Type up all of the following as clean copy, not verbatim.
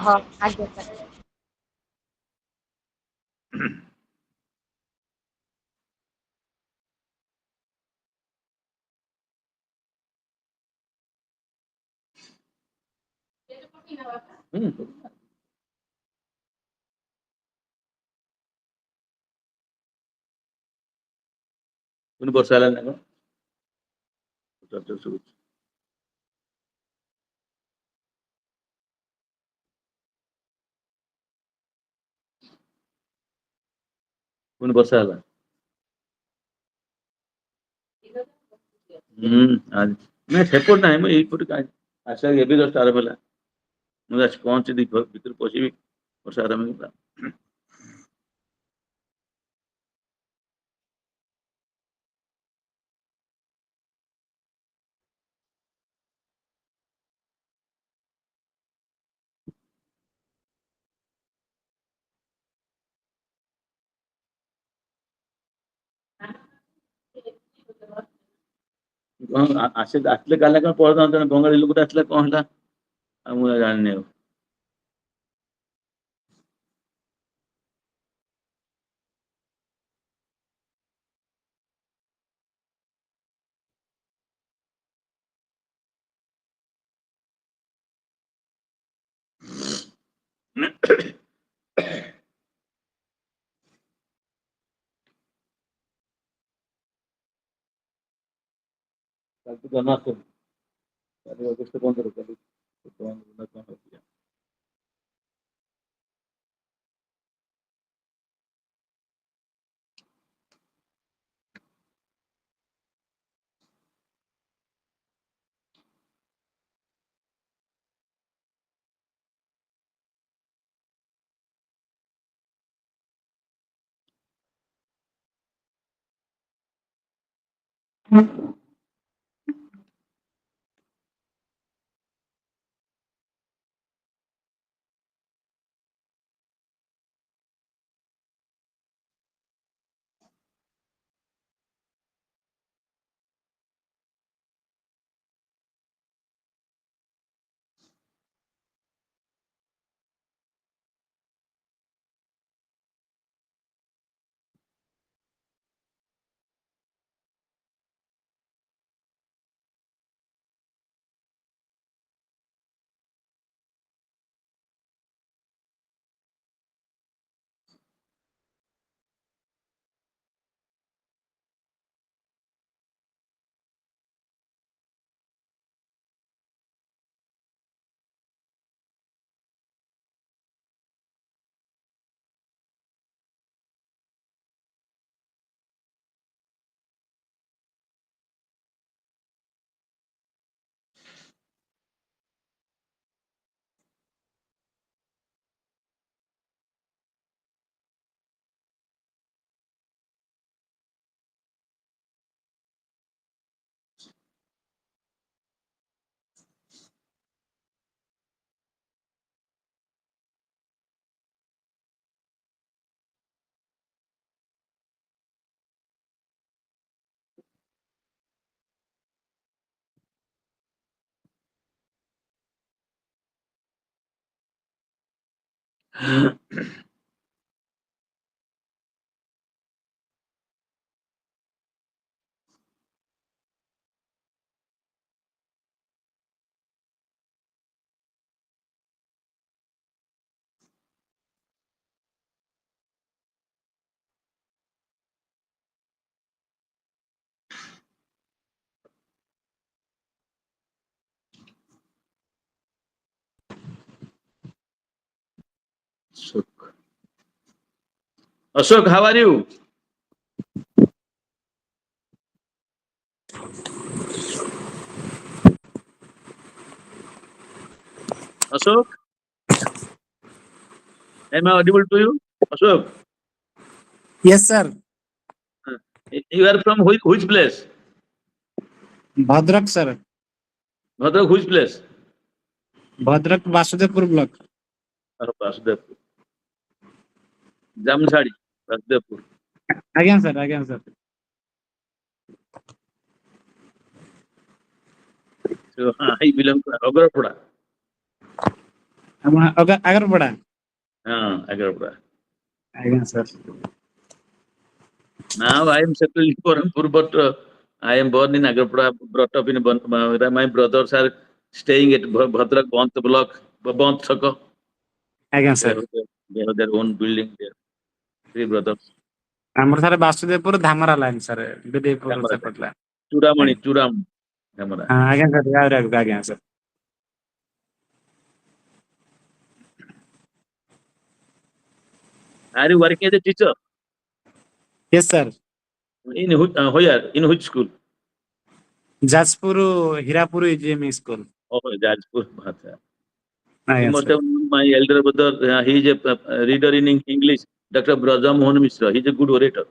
ହଁ ଆଜ୍ଞା ସାର୍। ପୁଣି ବର୍ଷା ହେଲାଣି ନା କଣ? ପୁଣି ବର୍ଷା ହେଲା। ନାଇଁ ସେପଟ ନାହିଁ ମୁଁ ଏଇପଟେ ଆସିଲା ଏବେ ଜଷ୍ଟ ଆରମ୍ଭ ହେଲା। ମୁଁ ଆସି ପହଞ୍ଚିଲି ଭିତରେ ପଶିବି ବର୍ଷା ଆରମ୍ଭ ହେଇଗଲା। କଣ ଆସିଲେ କାଲି କଣ ପରଦିନ ଜଣେ ବଙ୍ଗାଳୀ ଲୋକଟା ଆସିଲା କଣ ହେଲା ଆଉ ମୁଁ ଜାଣିନି ଆଉ। କାଲି ତ ଜନ୍ମାଷ୍ଟମୀ, କାଲି ଅଗଷ୍ଟ 15 କାଲି Ashok, how are you? Ashok, am I audible to you? Ashok, Yes, sir. you are from which place? Bhadrak, sir. Bhadrak, which place? Bhadrak Vasudevpur block. Vasudevpur. Jamshadi, Vasudevpur. Again, sir. Again, sir. So I belong to Agrapada. Agarpura. Agarpura. Again, sir. Now I am settled in Coimbatore, but I am born in Agarpura, brought up in my brothers are staying at Bhadrak, Bant block, Bant Saka. Again, They sir. have, they have their own building there. Three brothers. ଆମର sir Basudevpur Dhamra line sir Bideipur Camera. ସେପଟ line. Churamani, Churam. Camera. ହଁ ଆଜ୍ଞା sir ଆହୁରି ଆଗକୁ ଆଜ୍ଞା sir. Are you working as a teacher? Yes sir। In where? In which school? Jajpur Hirapur EGME school. Oh, Jajpur. Bhata. You ଆଜ୍ଞା must sir. have known my elder brother. He is a reader in English. Dr. Braja Mohan Mishra. He is a good orator,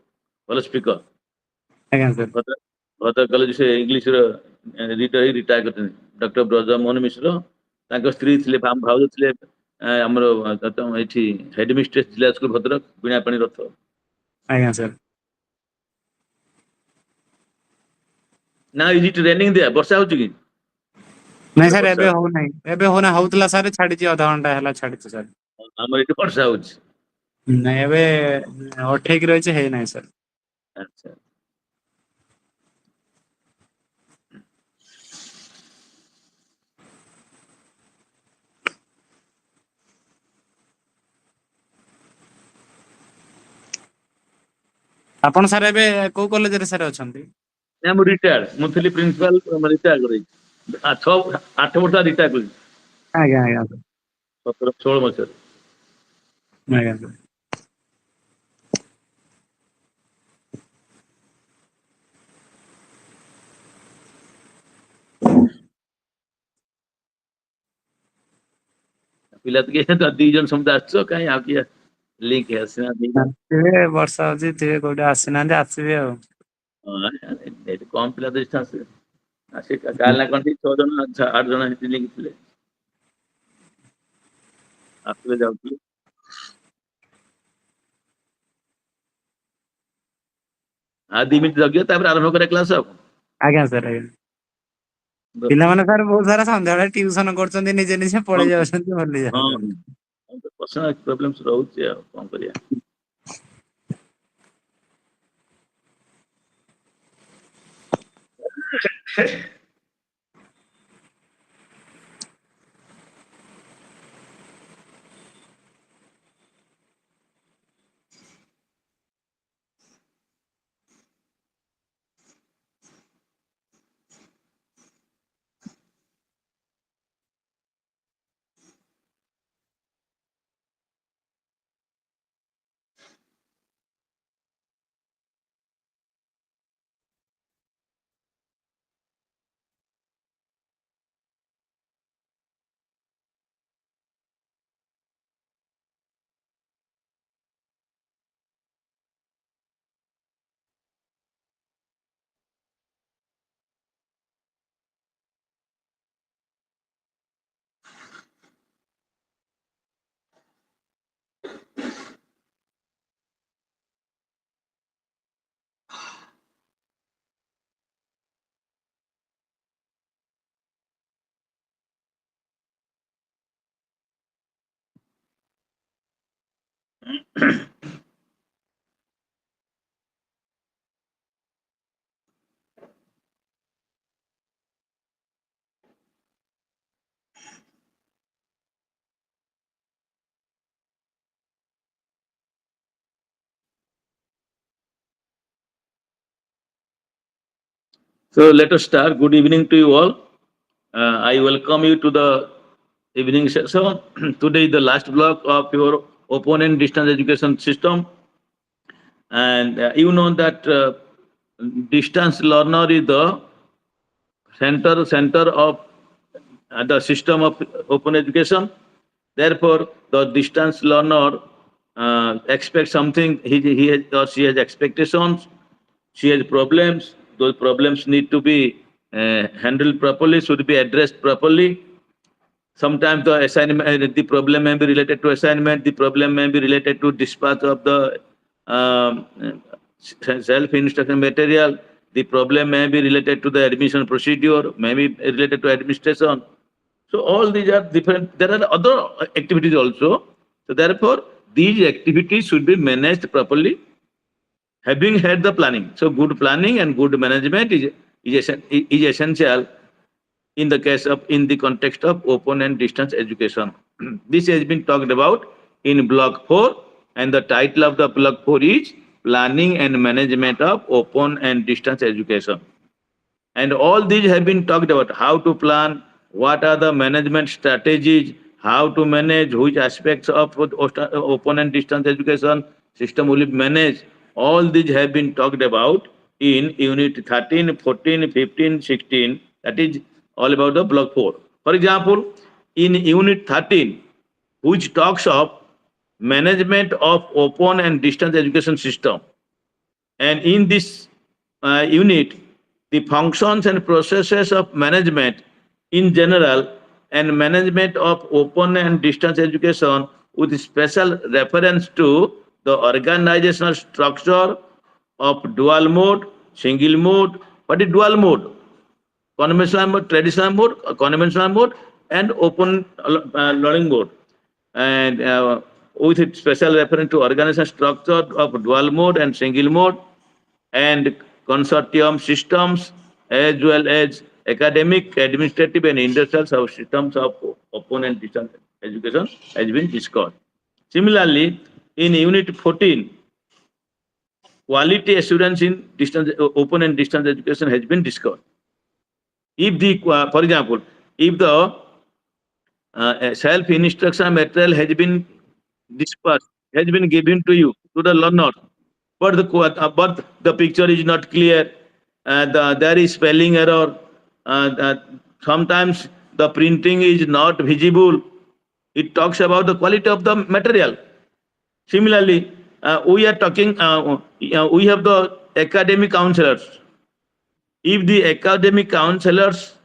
well speaker. ଆଜ୍ଞା sir. Bhadra College से English reader ही retire करते हैं. Dr. Braja Mohan Mishra. ତାଙ୍କ ସ୍ତ୍ରୀ ଥିଲେ ଭାଉଜ ଥିଲେ ଆମର ଏଠି ହେଡମିଷ୍ଟ୍ରେସ ଜିଲ୍ଲା ସ୍କୁଲ ଭଦ୍ରକ ବିଣାପାଣି ରଥ। ଆଜ୍ଞା sir. Now is it raining there? ବର୍ଷା ହଉଛି କି? ନାଇଁ ସାର୍ ଏବେ ହଉନାହିଁ। ଏବେ ହଉନା ହଉଥିଲା ସାର୍ ଛାଡିଛି ଅଧଘଣ୍ଟା ହେଲା ଛାଡିଛି ସାର୍। ଆମର ଏଠି ବର୍ଷା ହଉଛି। ନାଇଁ ଏବେ ଅଠେଇକି ରହିଛି ହେଇନାହିଁ ସାର୍। ଆଚ୍ଛା। ଆପଣ ସାର୍ ଏବେ କୋଉ କଲେଜରେ ସାର୍ ଅଛନ୍ତି? ମୁଁ ରିଟାୟାର୍ଡ। ମୁଁ ଥିଲି ପ୍ରିନ୍ସିପାଲ ରିଟାୟାର୍ଡ କରିଛି। 8 ବର୍ଷ ରିଟାୟାର୍ଡ କରିଛି। ଆଜ୍ଞା ଆଜ୍ଞା ସାର୍। 16 ମସିହାରେ। ଆଜ୍ଞା ସାର୍। ପିଲା ତ କିଏ ଦି ଜଣ ସମସ୍ତେ ଆସିଛ କାହିଁ ଆଉ କିଏ ଲିଙ୍କ ଆସିନାହାନ୍ତି। ଆସିବେ ବର୍ଷା ହଉଛି ଥିବେ କୋଉଠି ଆସିନାହାନ୍ତି ଆସିବେ ଆଉ। ଏଠି କମ ପିଲା ଆସିବେ। ଆସି କାଲି ନା କଣ 6 ଜଣ 8 ଜଣ ସେଠି ଲିଙ୍କ ଥିଲେ। ଆସିଲେ ଯାଉଥିଲେ। ଆଉ 2 ମିନିଟ ଜଗିବ ତାପରେ ଆରମ୍ଭ କରିବା କ୍ଲାସ ଆଉ। ଆଜ୍ଞା ସାର୍ ଆଜ୍ଞା। ପିଲାମାନେ ସାର୍ ବହୁତ ସାରା ସନ୍ଧ୍ୟାବେଳେ ଟିଉସନ କରୁଛନ୍ତି ନିଜେ ନିଜେ ହଁ ପଳେଇ ଯାଉଛନ୍ତି ଭୁଲି ହଁ ଯାଉଛନ୍ତି। ପର୍ସନାଲ ପ୍ରୋବ୍ଲେମ୍ସ ରହୁଛି ଆଉ କଣ କରିବା। So let us start. Good evening to you all. I welcome you to the evening session. Today is the last block of your opponent distance education system. And you know that distance learner is the center of the system of open education. Therefore, the distance learner expects something. He has, or she has expectations. She has problems. Those problems need to be handled properly, should be addressed properly. Sometimes the assignment, the problem may be related to assignment. The problem may be related to dispatch of the um, self-instruction material. The problem may be related to the admission procedure, may be related to administration. So all these are different. There are other activities also. So therefore, these activities should be managed properly, having had the planning. So good planning and good management is essential in the case of in the context of open and distance education. This has been talked about in block 4, and the title of the block 4 is planning and management of open and distance education. And all these have been talked about: how to plan, what are the management strategies, how to manage, which aspects of open and distance education system will be managed. All these have been talked about in unit 13, 14, 15, 16. That is all about the block 4. For example, in unit 13, which talks of management of open and distance education system, and in this unit, the functions and processes of management in general and management of open and distance education with special reference to the organizational structure of dual mode, single mode. What is dual mode? Conventional mode, traditional mode, conventional mode, and open learning mode. And with special reference to organizational structure of dual mode and single mode, and consortium systems, as well as academic, administrative, and industrial systems of open and distance education has been discussed. Similarly, in Unit 14, quality assurance in distance, open and distance education has been discussed. If the, for example, if the self-instruction material has been dispersed, has been given to you, to the learner, but the picture is not clear, there is spelling error, sometimes the printing is not visible. It talks about the quality of the material. Similarly, we are talking, we have the academic counselors. If the academic counselors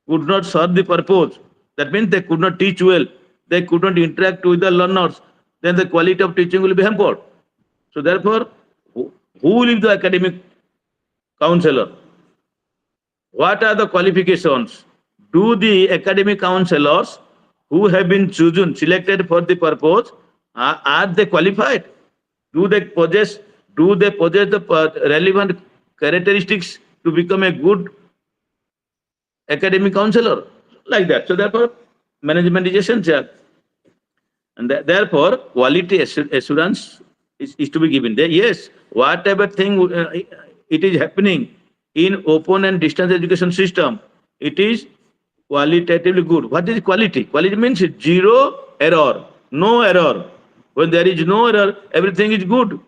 could not serve the purpose, that means they could not teach well, they could not interact with the learners, then the quality of teaching will be hampered. So therefore, who will be the academic counselor? What are the qualifications? Do the academic counselors who have been chosen, selected for the purpose, are they qualified? Do they possess the relevant characteristics to become a good academic counselor? Like that. So therefore, management is essential. And therefore, quality assurance is to be given there. Yes, whatever thing it is happening in open and distance education system, it is qualitatively good. What is quality? Quality means zero error, no error. When there is no error, everything is good.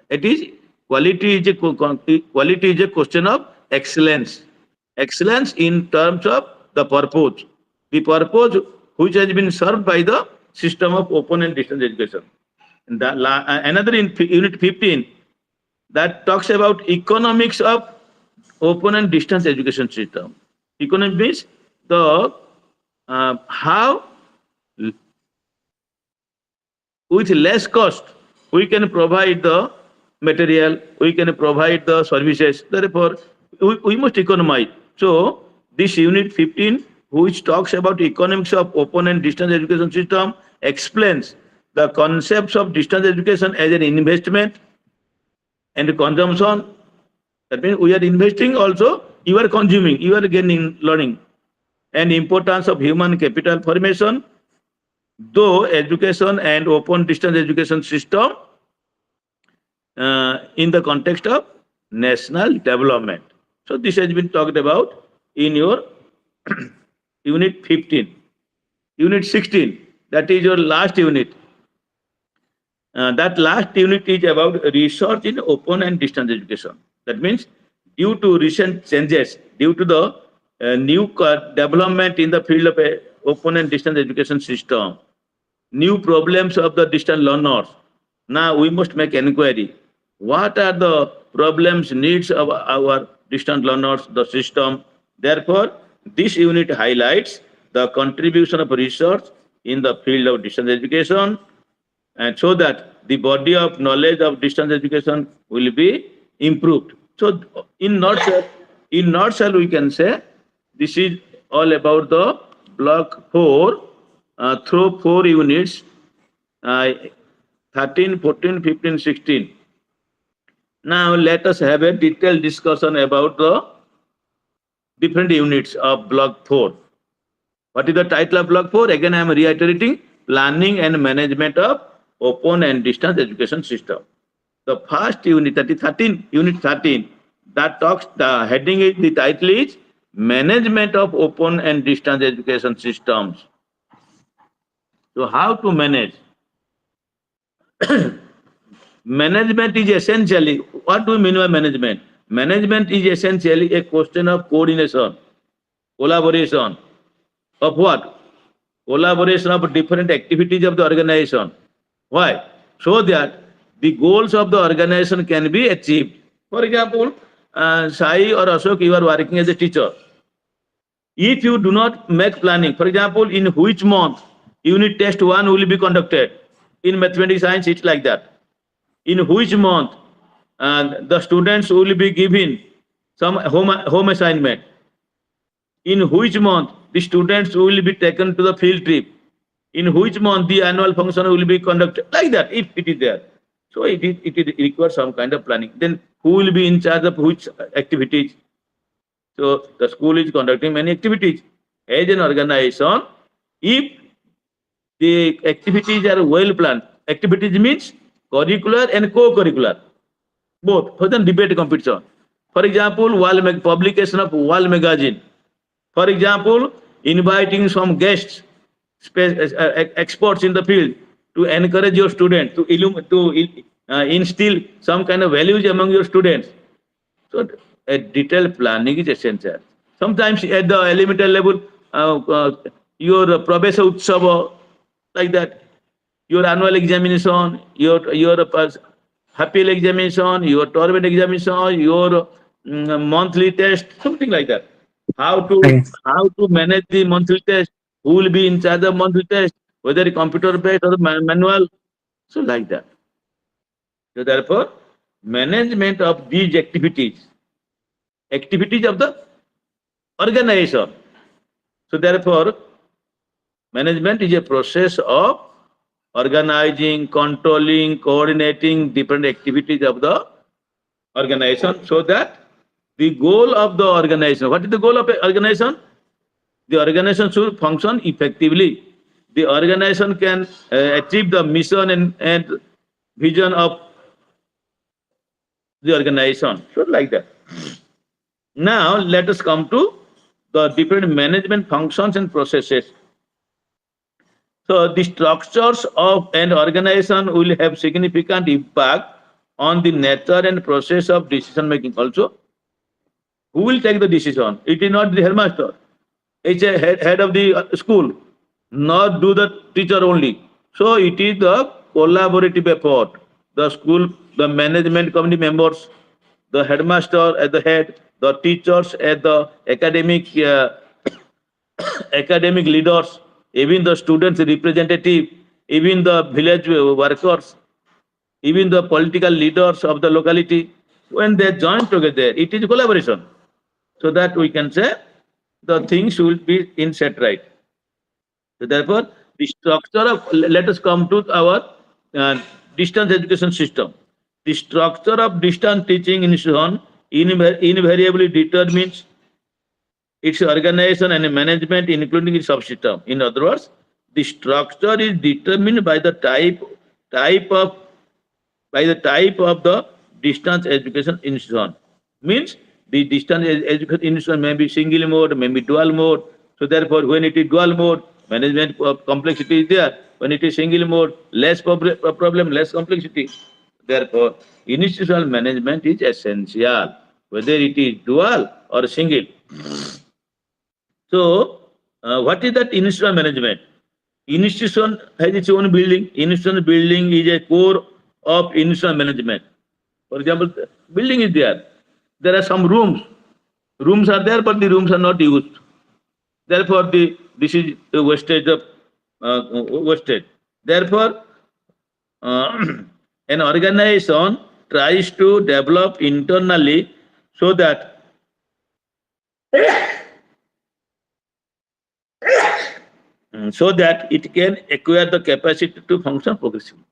It is quality is a question of excellence. Excellence in terms of the purpose which has been served by the system of open and distance education. And another in unit 15 that talks about economics of open and distance education system. Economics means the how with less cost we can provide the material, we can provide the services. Therefore, we must economize. So this unit 15, which talks about economics of open and distance education system, explains the concepts of distance education as an investment and consumption. That means we are investing also, you are consuming, you are gaining learning. And importance of human capital formation, though education and open distance education system in the context of national development. So this has been talked about in your unit 15. Unit 16, that is your last unit. That last unit is about research in open and distance education. That means due to recent changes, due to the new development in the field of open and distance education system, new problems of the distant learners. Now we must make inquiry. What are the problems, needs of our distant learners, the system? Therefore, this unit highlights the contribution of research in the field of distance education, and so that the body of knowledge of distance education will be improved. So, in nutshell, we can say this is all about the block 4 through 4 units, 13, 14, 15, 16. Now let us have a detailed discussion about the different units of block 4. What is the title of block 4? Again, I am reiterating: planning and management of open and distance education system. The first unit, that is 13, unit 13, that talks, the heading is, the title is management of open and distance education systems. So how to manage? Management is essentially, what do we mean by management? Management is essentially a question of coordination, collaboration of what? Collaboration of different activities of the organization. Why? So that the goals of the organization can be achieved. For example, Sai or Ashok, you are working as a teacher. If you do not make planning, for example, in which month unit test 1 will be conducted, in mathematics science it's like that. In which month the students will be given some home assignment, in which month the students will be taken to the field trip, in which month the annual function will be conducted, like that, if it is there. So it requires some kind of planning. Then who will be in charge of which activities? So the school is conducting many activities. As an organization, if the activities are well planned, activities means curricular and co-curricular, both. For the debate competition. For example, publication of wall magazine. For example, inviting some guests, experts in the field, to encourage your students, to instill some kind of values among your students. So a detailed planning is essential. Sometimes at the elementary level, your Pravesha Utsava, like that, your annual examination, your happy examination, your tournament examination, your monthly test, something like that. How to Yes. how to manage the monthly test? Who will be in charge of monthly test? Whether computer based or manual, so like that. So therefore, management of these activities of the organization. So therefore, management is a process of organizing, controlling, coordinating different activities of the organization, so that the goal of the organization, what is the goal of the organization? The organization should function effectively. The organization can achieve the mission and vision of the organization. So like that. Now let us come to the different management functions and processes. So the structures of an organization will have significant impact on the nature and process of decision making also. Who will take the decision? It is not the headmaster. It's a head of the school, not do the teacher only. So it is the collaborative effort. The school, the management committee members, the headmaster at the head, the teachers at the academic leaders, even the students representative, even the village workers, even the political leaders of the locality, when they join together, it is collaboration. So that we can say the things should be in set right. So therefore, the structure of, let us come to our distance education system. The structure of distance teaching institution invariably determines its organization and management, including its subsystem. In other words, the structure is determined by the type of the distance education institution. Means the distance education institution may be single mode, may be dual mode. So therefore, when it is dual mode, management complexity is there. When it is single mode, less problem, less complexity. Therefore, institutional management is essential, whether it is dual or single. So, what is that institutional management? Institution has its own building. Institutional building is a core of institutional management. For example, building is there. There are some rooms. Rooms are there, but the rooms are not used. Therefore, this is the wastage of wastage. Therefore, an organization tries to develop internally so that so that it can acquire the capacity to function progressively.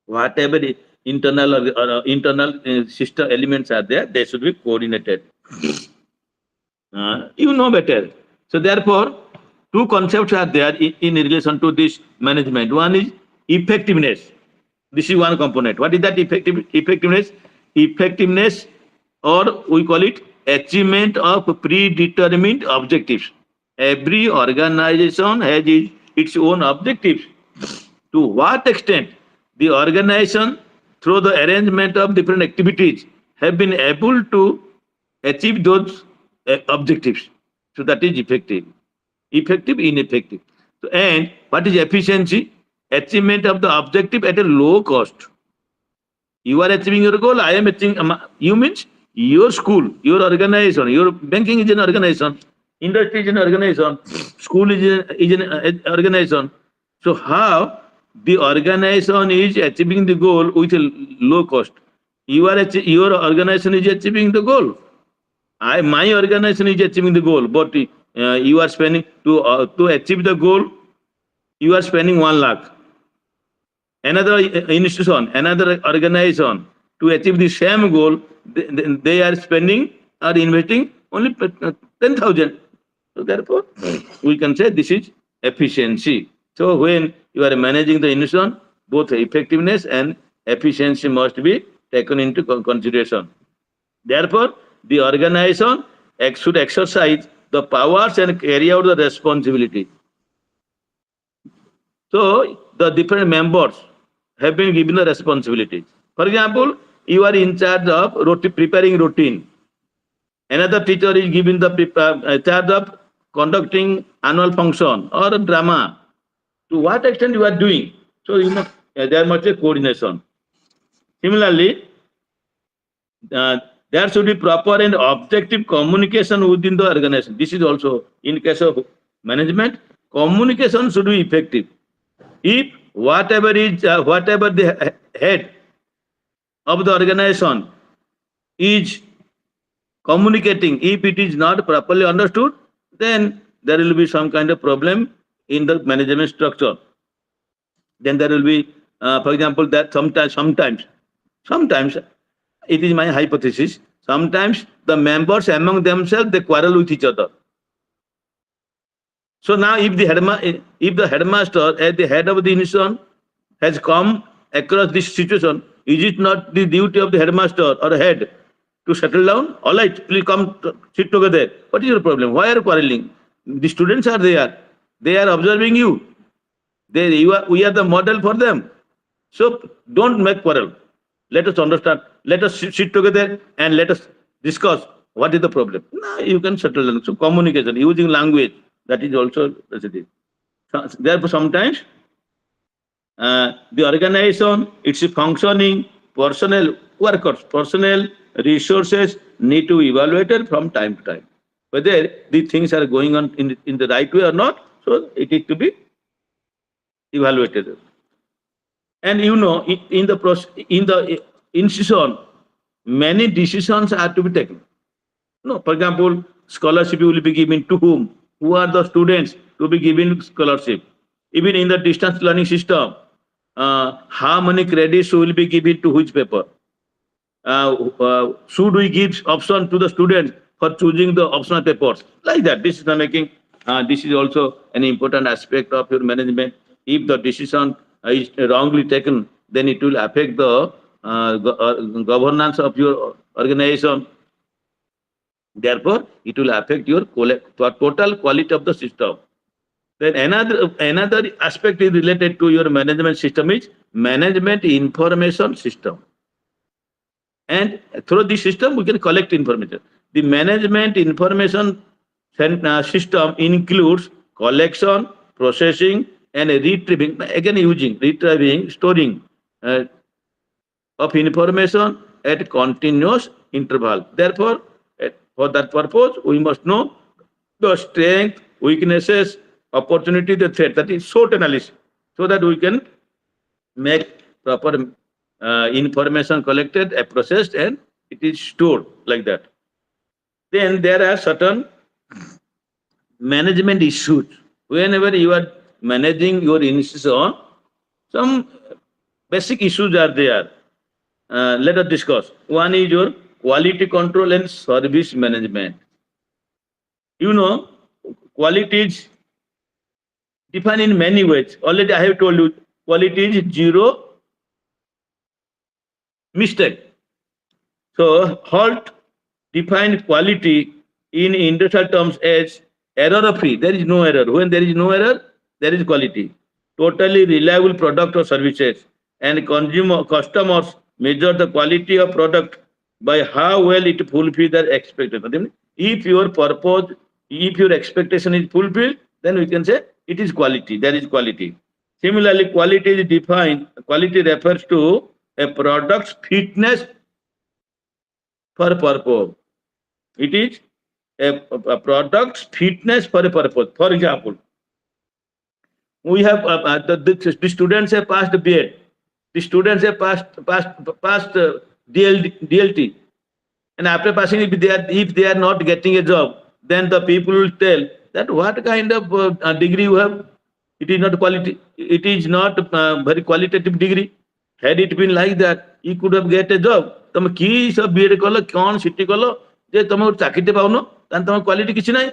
Whatever internal or internal system elements are there, they should be coordinated. You know better. So therefore, two concepts are there in relation to this management. One is effectiveness. This is one component. What is that effectiveness? Effectiveness, or we call it achievement of predetermined objectives. Every organization has its own objectives. To what extent the organization, through the arrangement of different activities, have been able to achieve those objectives. So that is effective. Effective, ineffective. So, and what is efficiency? Achievement of the objective at a low cost. You are achieving your goal, I am achieving. You means your school, your organization, your banking is an organization, industry is an organization, school is an organization. So how the organization is achieving the goal with a low cost? Your organization is achieving the goal. My organization is achieving the goal, but you are spending to achieve the goal. You are spending 1 lakh. Another institution, another organization, to achieve the same goal, they are spending or investing only 10,000. So therefore, we can say this is efficiency. So when you are managing the institution, both effectiveness and efficiency must be taken into consideration. Therefore, the organization should exercise the powers and carry out the responsibility. So the different members have been given the responsibility. For example, you are in charge of preparing routine. Another teacher is given the charge of conducting annual function or drama. To what extent you are doing? So there must be coordination. Similarly, there should be proper and objective communication within the organization. This is also in case of management. Communication should be effective. If whatever the head of the organization is communicating, if it is not properly understood, then there will be some kind of problem in the management structure. Then there will be, for example, that sometimes, it is my hypothesis, sometimes the members among themselves, they quarrel with each other. So now if the headmaster at the head of the institution has come across this situation, is it not the duty of the headmaster or head to settle down? All right, please come sit together. What is your problem? Why are you quarreling? The students are there. They are observing you. We are the model for them. So don't make quarrel. Let us understand. Let us sit together and let us discuss what is the problem. Now you can settle down. So communication, using language, that is also positive. Therefore, sometimes the organization, its functioning, personnel resources need to be evaluated from time to time, whether the things are going on in the right way or not. So it is to be evaluated. And in the institution, many decisions are to be taken. No, for example, scholarship will be given to whom? Who are the students to be given scholarship? Even in the distance learning system, how many credits will be given to which paper? Should we give option to the students for choosing the optional papers? Like that. This is the making. This is also an important aspect of your management. If the decision is wrongly taken, then it will affect the governance of your organization. Therefore, it will affect your total quality of the system. Then another aspect is related to your management system is management information system. And through this system, we can collect information. The management information system includes collection, processing, and retrieving, storing of information at continuous interval. Therefore, for that purpose, we must know the strength, weaknesses, opportunity, the threat. That is SWOT analysis, so that we can make proper information collected, processed, and it is stored like that. Then there are certain management issues. Whenever you are managing your institution, some basic issues are there. Let us discuss. One is your quality control and service management. You know, quality is defined in many ways. Already I have told you, quality is zero mistake. So HALT defined quality in industrial terms as error free. There is no error. When there is no error, there is quality. Totally reliable product or services, and consumer customers measure the quality of product by how well it fulfills their expectation. If your purpose, if your expectation is fulfilled, then we can say it is quality. There is quality. Similarly, quality is defined. Quality refers to a product's fitness for purpose. It is a product's fitness for a purpose. For example, we have the students have passed B.Ed. The students have passed DLT, and after passing, if they are not getting a job, then the people will tell that what kind of degree you have. It is not quality. It is not very qualitative degree. Had it been like that, you could have get a job. তুমি কি সব B Ed করলো কোন city করলো যে তুমি চাকরিতে পাওনো তাহলে তোমার কোয়ালিটি কিছু নাই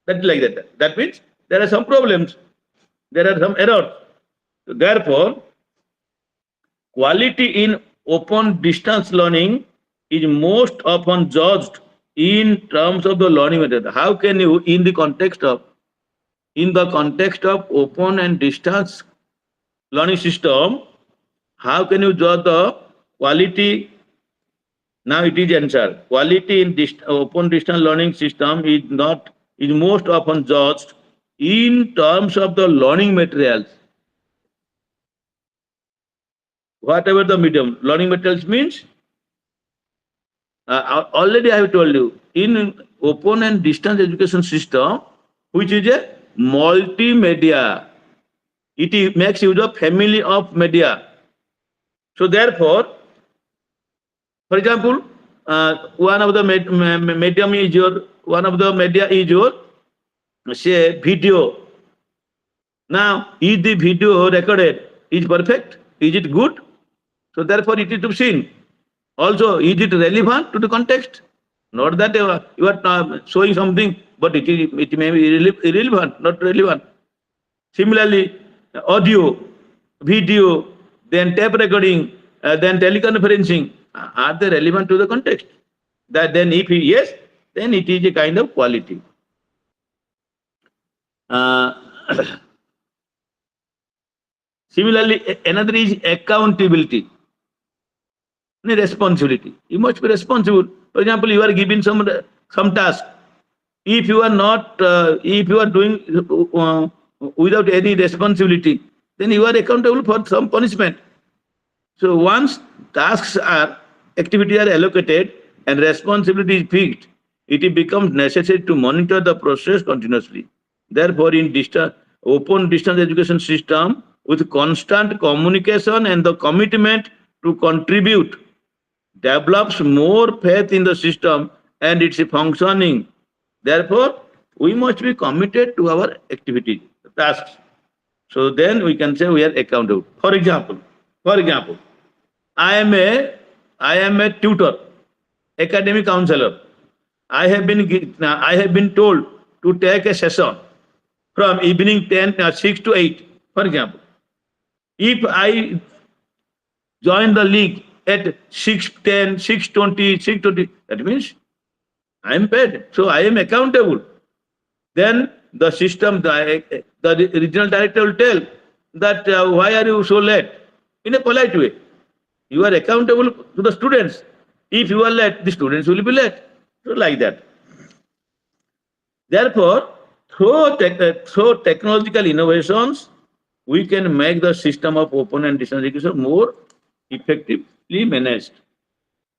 that like that. That means there are some problems, there are some errors. So therefore, quality in open distance learning is most often judged in terms of the learning method. How can you, in the context of open and distance learning system, how can you judge the quality? Now it is answer. Quality in open distance learning system is most often judged in terms of the learning materials. Whatever the medium, learning materials means, already I have told you, in open and distance education system, which is a multimedia, it makes use of family of media. So therefore, for example, one of the medium is one of the media is your, say, video. Now, is the video recorded is perfect? Is it good? So therefore, it is to be seen. Also, is it relevant to the context? Not that you are showing something, but it may be irrelevant, not relevant. Similarly, audio, video, then tape recording, then teleconferencing, are they relevant to the context? That then, if yes, then it is a kind of quality. Similarly, another is accountability, responsibility. You must be responsible. For example, you are given some task. If you are not, if you are doing without any responsibility, then you are accountable for some punishment. So once tasks are, activities are allocated and responsibility is fixed, it becomes necessary to monitor the process continuously. Therefore, in open distance education system, with constant communication and the commitment to contribute, develops more faith in the system and its functioning. Therefore, we must be committed to our activities, tasks. So then we can say we are accountable. For example, I am a tutor, academic counselor. I have been told to take a session from evening 6 to 8, for example. If I join the league at 6:10, 6:20, 6:20, that means I am paid. So I am accountable. Then the system, the regional director will tell that why are you so late? In a polite way. You are accountable to the students. If you are late, the students will be late. So like that. Therefore, through technological innovations, we can make the system of open and distance education more effectively managed.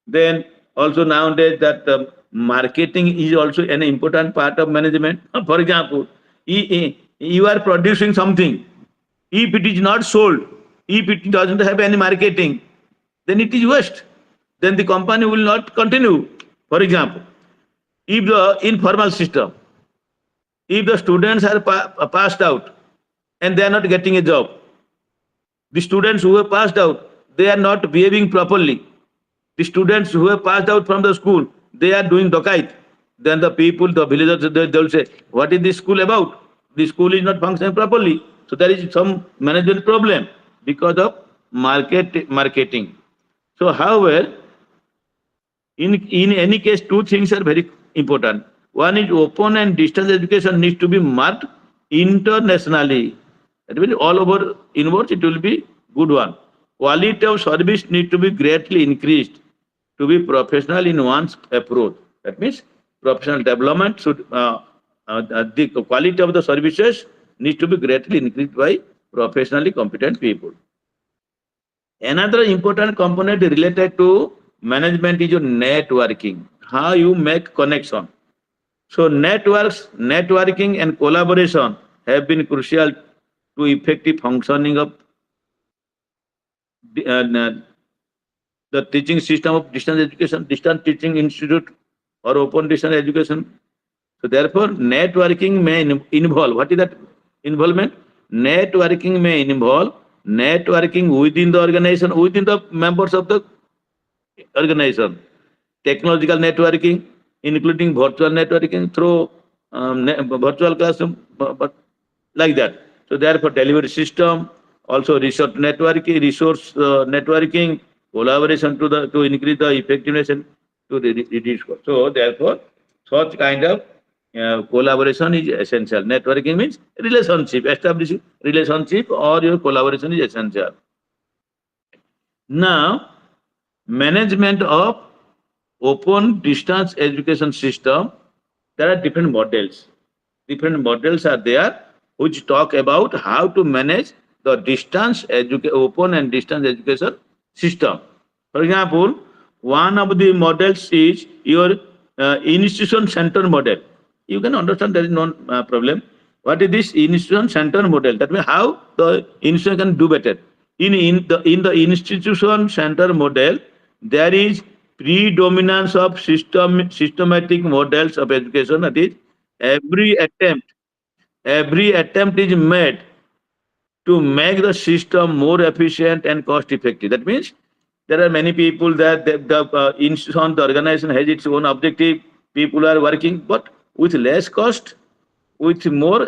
Then also nowadays that marketing is also an important part of management. For example, you are producing something. If it is not sold, if it doesn't have any marketing, then it is waste. Then the company will not continue. For example, if the informal system, if the students are passed out, and they are not getting a job. The students who have passed out, they are not behaving properly. The students who have passed out from the school, they are doing dokait. Then the people, the villagers, they will say, what is this school about? The school is not functioning properly. So there is some management problem because of marketing. So however, in any case, two things are very important. One is open and distance education needs to be marked internationally. That means all over inwards it will be good one. Quality of service need to be greatly increased to be professional in one's approach. That means professional development should the quality of the services needs to be greatly increased by professionally competent people. Another important component related to management is your networking. How you make connection. So networking and collaboration have been crucial to effective functioning of the, the teaching system of distance education, distance teaching institute or open distance education. So therefore, networking may involve, what is that involvement? Networking may involve networking within the organization, within the members of the organization. Technological networking, including virtual networking through virtual classroom, but like that. So therefore, delivery system, also resource networking, collaboration to increase the effectiveness and to reduce cost. So therefore, such kind of collaboration is essential. Networking means relationship, establishing relationship or your collaboration is essential. Now, management of open distance education system, there are different models. Different models are there which talk about how to manage the open and distance education system. For example, one of the models is your institution center model. You can understand there is no problem. What is this institution center model? That means how the institution can do better. In the institution center model, there is predominance of systematic models of education. That is, every attempt is made to make the system more efficient and cost effective. That means there are many people that the institution, the organization has its own objective. People are working, but with less cost, with more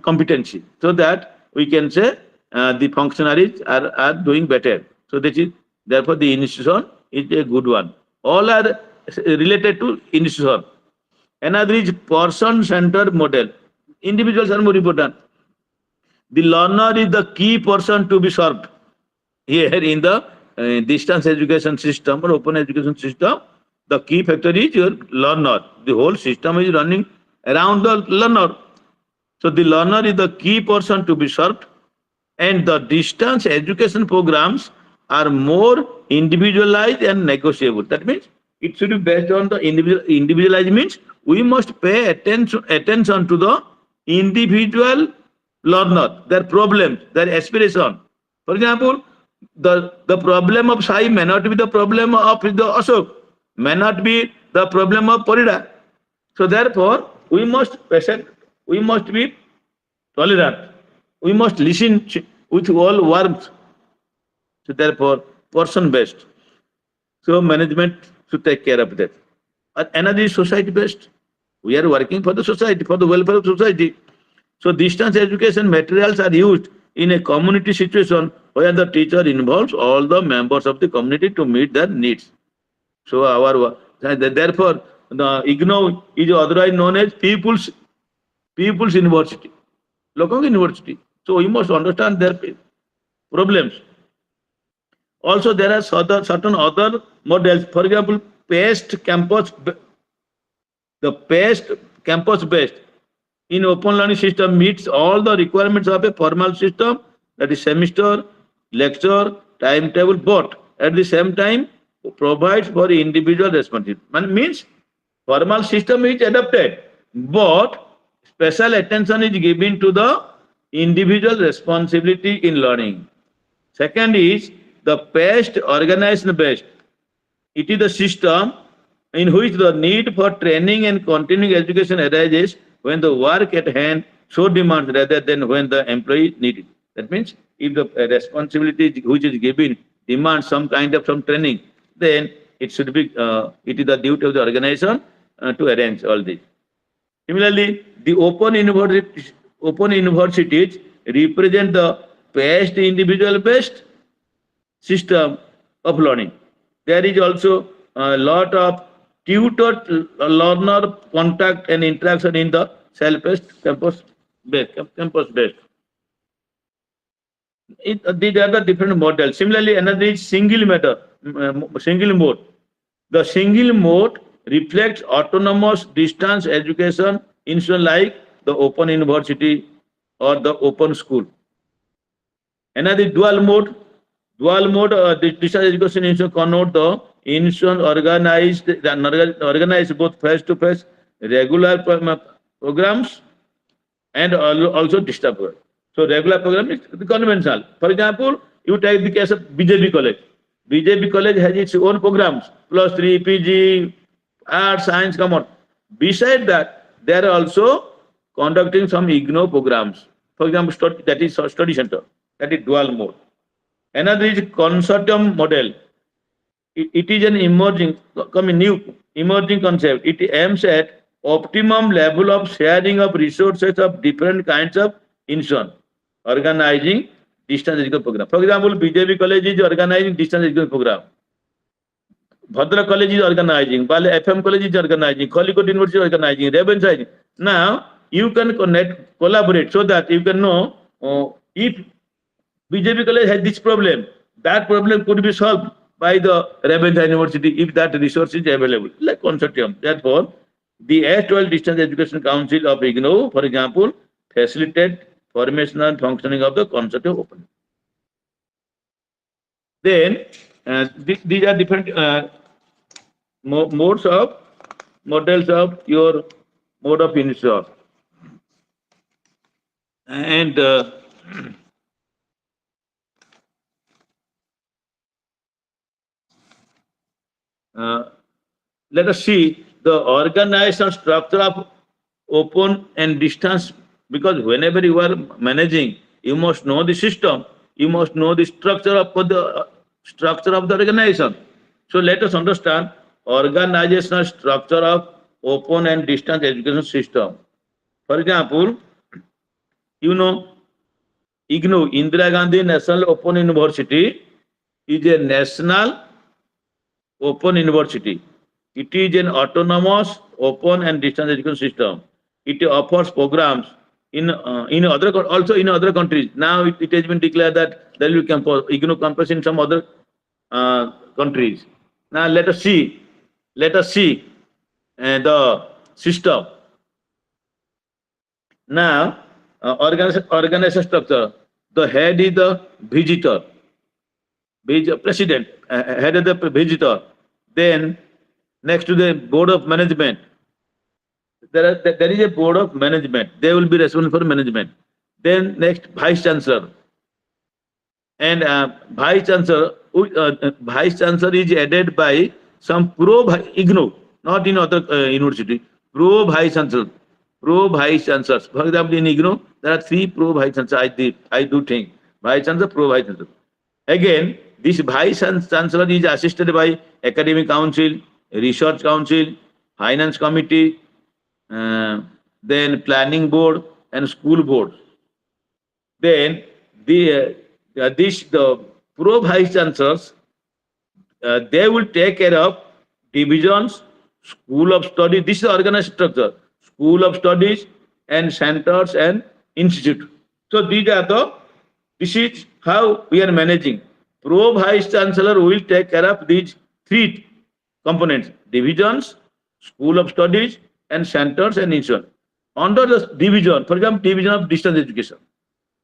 competency, so that we can say the functionaries are doing better. So this is therefore the institution is a good one. All are related to institution. Another is person-centered model. Individuals are more important. The learner is the key person to be served. Here in the distance education system or open education system, the key factor is your learner. The whole system is running around the learner. So the learner is the key person to be served, and the distance education programs are more individualized and negotiable. That means it should be based on the individualized means we must pay attention to the individual learner, their problems, their aspiration. For example, the problem of Sai may not be the problem of the Ashok, may not be the problem of Parida. So therefore, we must be tolerant. We must listen with all warmth. So therefore, person based. So management should take care of that. Another is society based. We are working for the society, for the welfare of society. So distance education materials are used in a community situation where the teacher involves all the members of the community to meet their needs. So therefore the IGNOU is otherwise known as People's University, local university. So we must understand their problems. Also, there are certain other models. For example, the PAST campus based in open learning system meets all the requirements of a formal system, that is semester, lecture, timetable, but at the same time provides for individual responsibility. Means formal system is adopted, but special attention is given to the individual responsibility in learning. Second is the PAST organization based. It is the system in which the need for training and continuing education arises when the work at hand show demands rather than when the employee need it. That means if the responsibility which is given demands some kind of some training, then it should be it is the duty of the organization to arrange all this. Similarly, the open universities represent the best individual based system of learning. There is also a lot of tutor learner contact and interaction in the self-paced campus based. These are the different models. Similarly, another is single mode. The single mode reflects autonomous distance education institution like the open university or the open school. Another dual mode distance education institution connote the institution organized both face to face regular programs and also distance program. So regular program is the conventional. For example, you take the case of BJP College. BJP College has its own programs, plus 3, PG, art, science, commerce. Beside that, they are also conducting some IGNO programs. For example, that is study center. That is dual mode. Another is consortium model. It is an emerging concept. It aims at optimum level of sharing of resources of different kinds of institutions, organizing distance education program. For example, BJP College is organizing distance education program. Bhadra College is organizing, Bale FM College is organizing, Kalikot University is organizing, Ravens is. Now, you can collaborate so that you can know if BJP College has this problem, that problem could be solved by the Ravens University if that resource is available, like consortium. Therefore, the S12 Distance Education Council of IGNO, for example, facilitate formation and functioning of the consortium open. Then, these are different models of your mode of initial. And let us see the organization structure of open and distance, because whenever you are managing, you must know the system, you must know the structure of the organization. So let us understand organizational structure of open and distance education system. For example, you know, IGNO, Indira Gandhi National Open University, is a national open university. It is an autonomous open and distance education system. It offers programs in other countries. Now it has been declared that there will be IGNO campus in some other countries. Now let us see the system. Now organization structure. The head is the visitor, president, head of the visitor. Then next to the board of management, there is a board of management. They will be responsible for management. Then next, vice chancellor, and vice chancellor is added by some IGNO, not in other university. Pro vice chancellors. For example, in IGNO, there are 3 pro vice chancellors. I do think vice chancellor, pro vice chancellor. Again, this vice chancellor is assisted by academic council, research council, finance committee, then planning board and school board. Then the pro vice chancellors, they will take care of divisions, school of study. This is the organized structure: school of studies and centers and institute. So this is how we are managing. Pro vice chancellor will take care of these 3 components: divisions, school of studies, and centers and institute. Under the division, for example, division of distance education,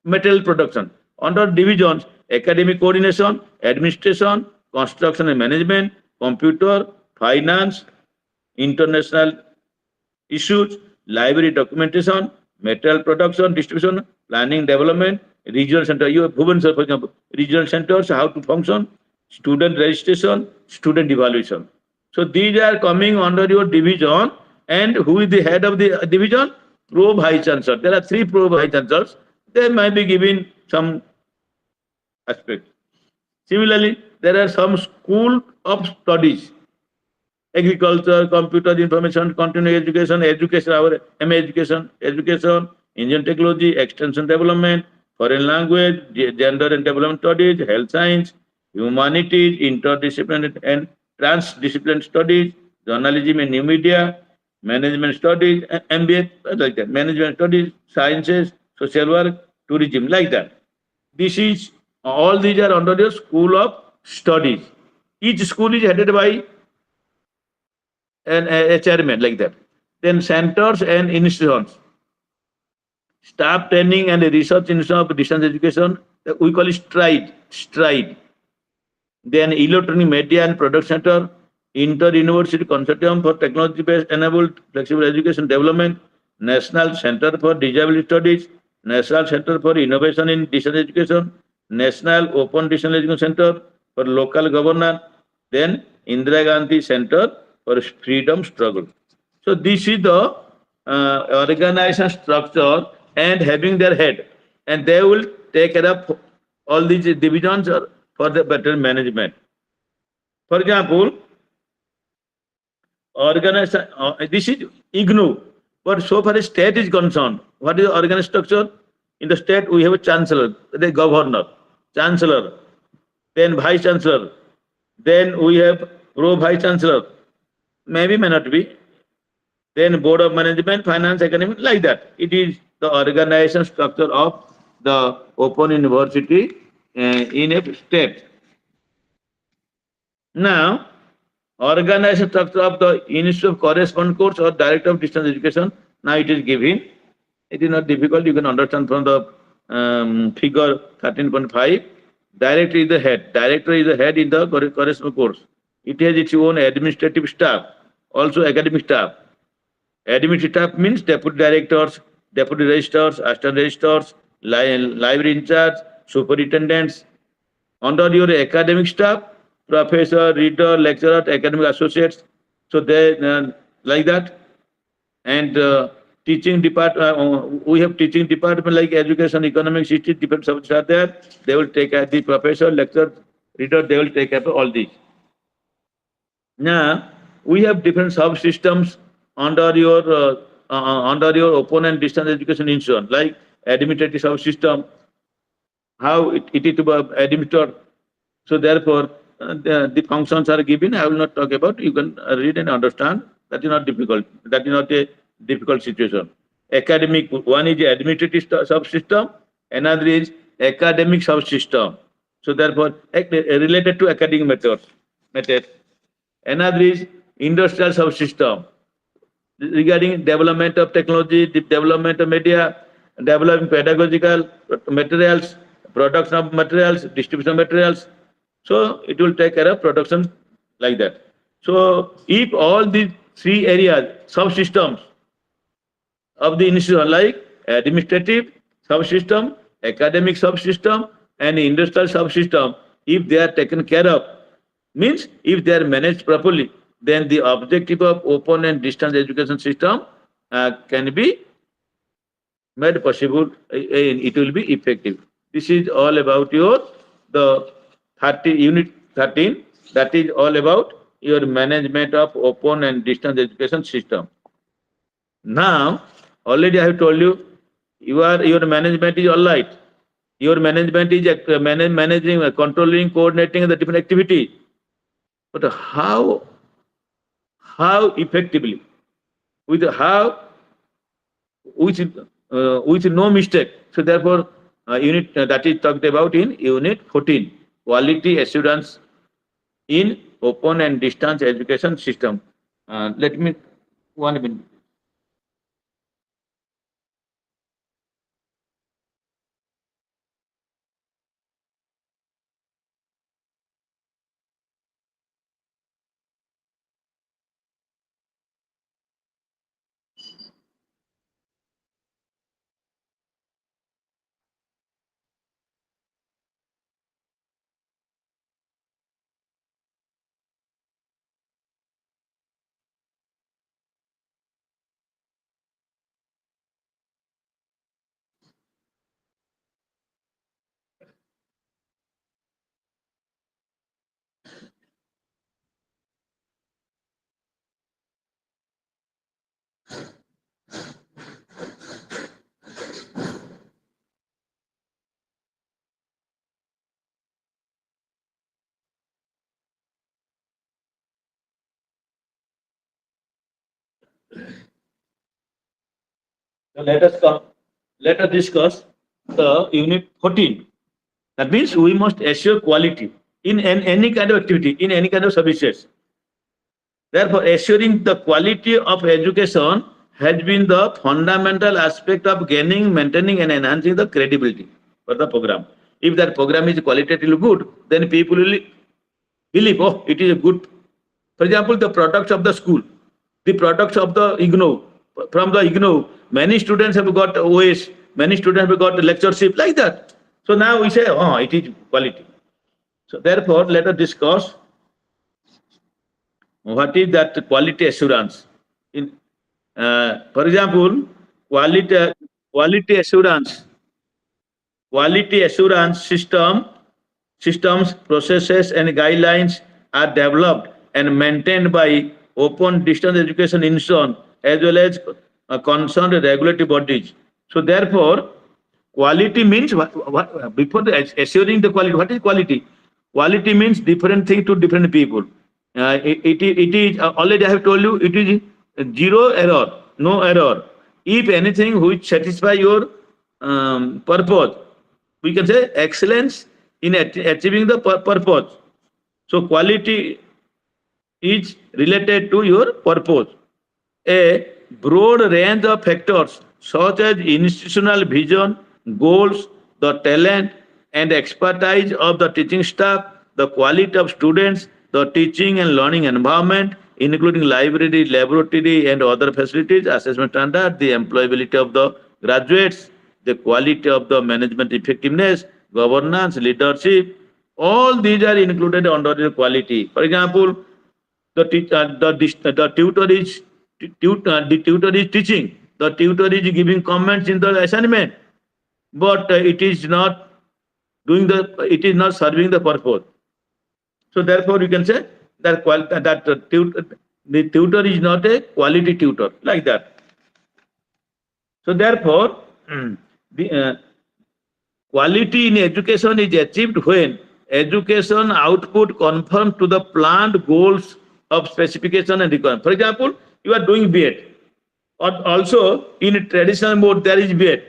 material production. Under divisions, academic coordination, administration, construction and management, computer, finance, international issues, library documentation, material production, distribution, planning, development, regional center. You have Bhubaneswar, for example, regional centers, how to function, student registration, student evaluation. So these are coming under your division. And who is the head of the division? pro vice chancellor. There are three pro vice chancellors. They might be given some aspect. Similarly, there are some school of studies: agriculture, computer information, continuing education, education, our MA education, education, engineering technology, extension development, foreign language, gender and development studies, health science, humanities, interdisciplinary and transdisciplinary studies, journalism and new media, management studies, MBA, like that, management studies, sciences, social work, tourism, like that. This is all these are under the school of studies. Each school is headed by a chairman, like that. Then centers and institutions, staff training and research institution of distance education, we call it stride. Then electronic media and product center, inter-university consortium for technology-based enabled flexible education development, National Center for Disability Studies, National Center for Innovation in Distance Education, National Open Distance Education Center for local governance, then Indira Gandhi Center for Freedom Struggle. So this is the organization structure and having their head, and they will take care of all these divisions for the better management. For example, organization, this is IGNU, but so far as state is concerned, what is the organization structure? In the state, we have a chancellor, the governor, chancellor, then vice chancellor, then we have pro vice chancellor, maybe may not be, then board of management, finance, academic, like that. It is the organization structure of the open university in a state. Now, organization structure of the Institute of Correspondence Course or Director of Distance Education. Now it is given. It is not difficult. You can understand from the figure 13.5. Director is the head. Director is the head in the correspondence course. It has its own administrative staff, also academic staff. Administrative staff means deputy directors, deputy registrars, assistant registrars, library in charge, superintendents. Under your academic staff, professor, reader, lecturer, academic associates. So they like that. And teaching department, we have teaching department like education, economics, history, different subjects are there. They will take care the professor, lecturer, reader. They will take care of all these. Now we have different subsystems under your open and distance education institution, like administrative subsystem, how it is to be administered. So therefore, the functions are given. I will not talk about. You can read and understand. That is not difficult. That is not a difficult situation. Academic, one is the administrative subsystem, another is academic subsystem. So therefore, related to academic method. Another is industrial subsystem regarding development of technology, development of media, developing pedagogical materials, production of materials, distribution of materials. So it will take care of production like that. So if all these three areas, subsystems of the institution like administrative subsystem, academic subsystem, and industrial subsystem, if they are taken care of, means if they are managed properly, then the objective of open and distance education system can be made possible. It will be effective. This is all about your the 30 unit 13. That is all about your management of open and distance education system. Now, already I have told you, your management is all right. Your management is managing, controlling, coordinating the different activity. But how effectively, with how with no mistake. So therefore, unit that is talked about in unit 14, quality assurance in open and distance education system. Let me 1 minute. So let us discuss the unit 14. That means we must assure quality in any kind of activity, in any kind of services. Therefore, assuring the quality of education has been the fundamental aspect of gaining, maintaining, and enhancing the credibility for the program. If that program is qualitatively good, then people will believe, oh, it is a good. For example, the products of the school, the products of the IGNOU. From the IGNOU, many students have got OS, many students have got lectureship like that. So now we say, oh, it is quality. So therefore, let us discuss what is that quality assurance. In, for example, quality quality assurance quality assurance systems, processes, and guidelines are developed and maintained by open distance education institution as well as concerned regulatory bodies. So therefore, quality means before assuring the quality, what is quality? Quality means different thing to different people. It is already I have told you it is zero error, no error. If anything which satisfy your purpose, we can say excellence in achieving the purpose. So quality is related to your purpose. A broad range of factors such as institutional vision, goals, the talent and expertise of the teaching staff, the quality of students, the teaching and learning environment, including library, laboratory, and other facilities, assessment standard, the employability of the graduates, the quality of the management effectiveness, governance, leadership, all these are included under the quality. For example, the tutor is teaching, the tutor is giving comments in the assignment, but it is not it is not serving the purpose. So therefore, you can say that the tutor is not a quality tutor like that. So therefore, the quality in education is achieved when education output conform to the planned goals of specification and requirement. For example, you are doing B.Ed, or also in traditional mode there is B.Ed.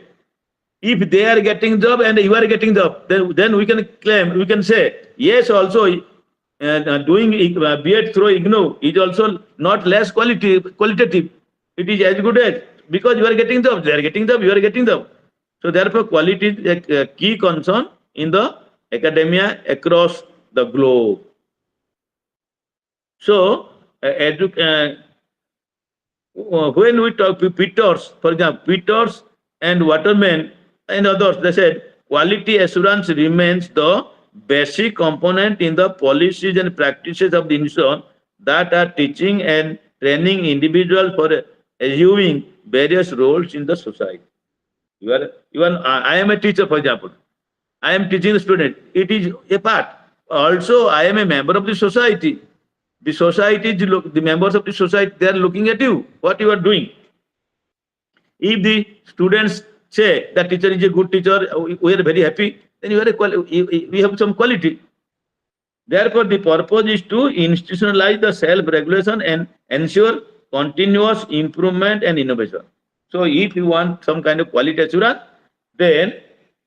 If they are getting job and you are getting job, then we can claim, we can say, yes, also doing B.Ed through IGNOU is also not less qualitative. It is as good as, because you are getting job, they are getting job, you are getting job. So therefore, quality is a key concern in the academia across the globe. So, when we talk to Peters, for example, Peters and Waterman and others, they said quality assurance remains the basic component in the policies and practices of the institution that are teaching and training individuals for assuming various roles in the society. I am a teacher, for example. I am teaching the student. It is a part. Also, I am a member of the society. The society, the members of the society, they are looking at you, what you are doing. If the students say that teacher is a good teacher, we are very happy, then we have some quality. Therefore, the purpose is to institutionalize the self-regulation and ensure continuous improvement and innovation. So, if you want some kind of quality assurance, then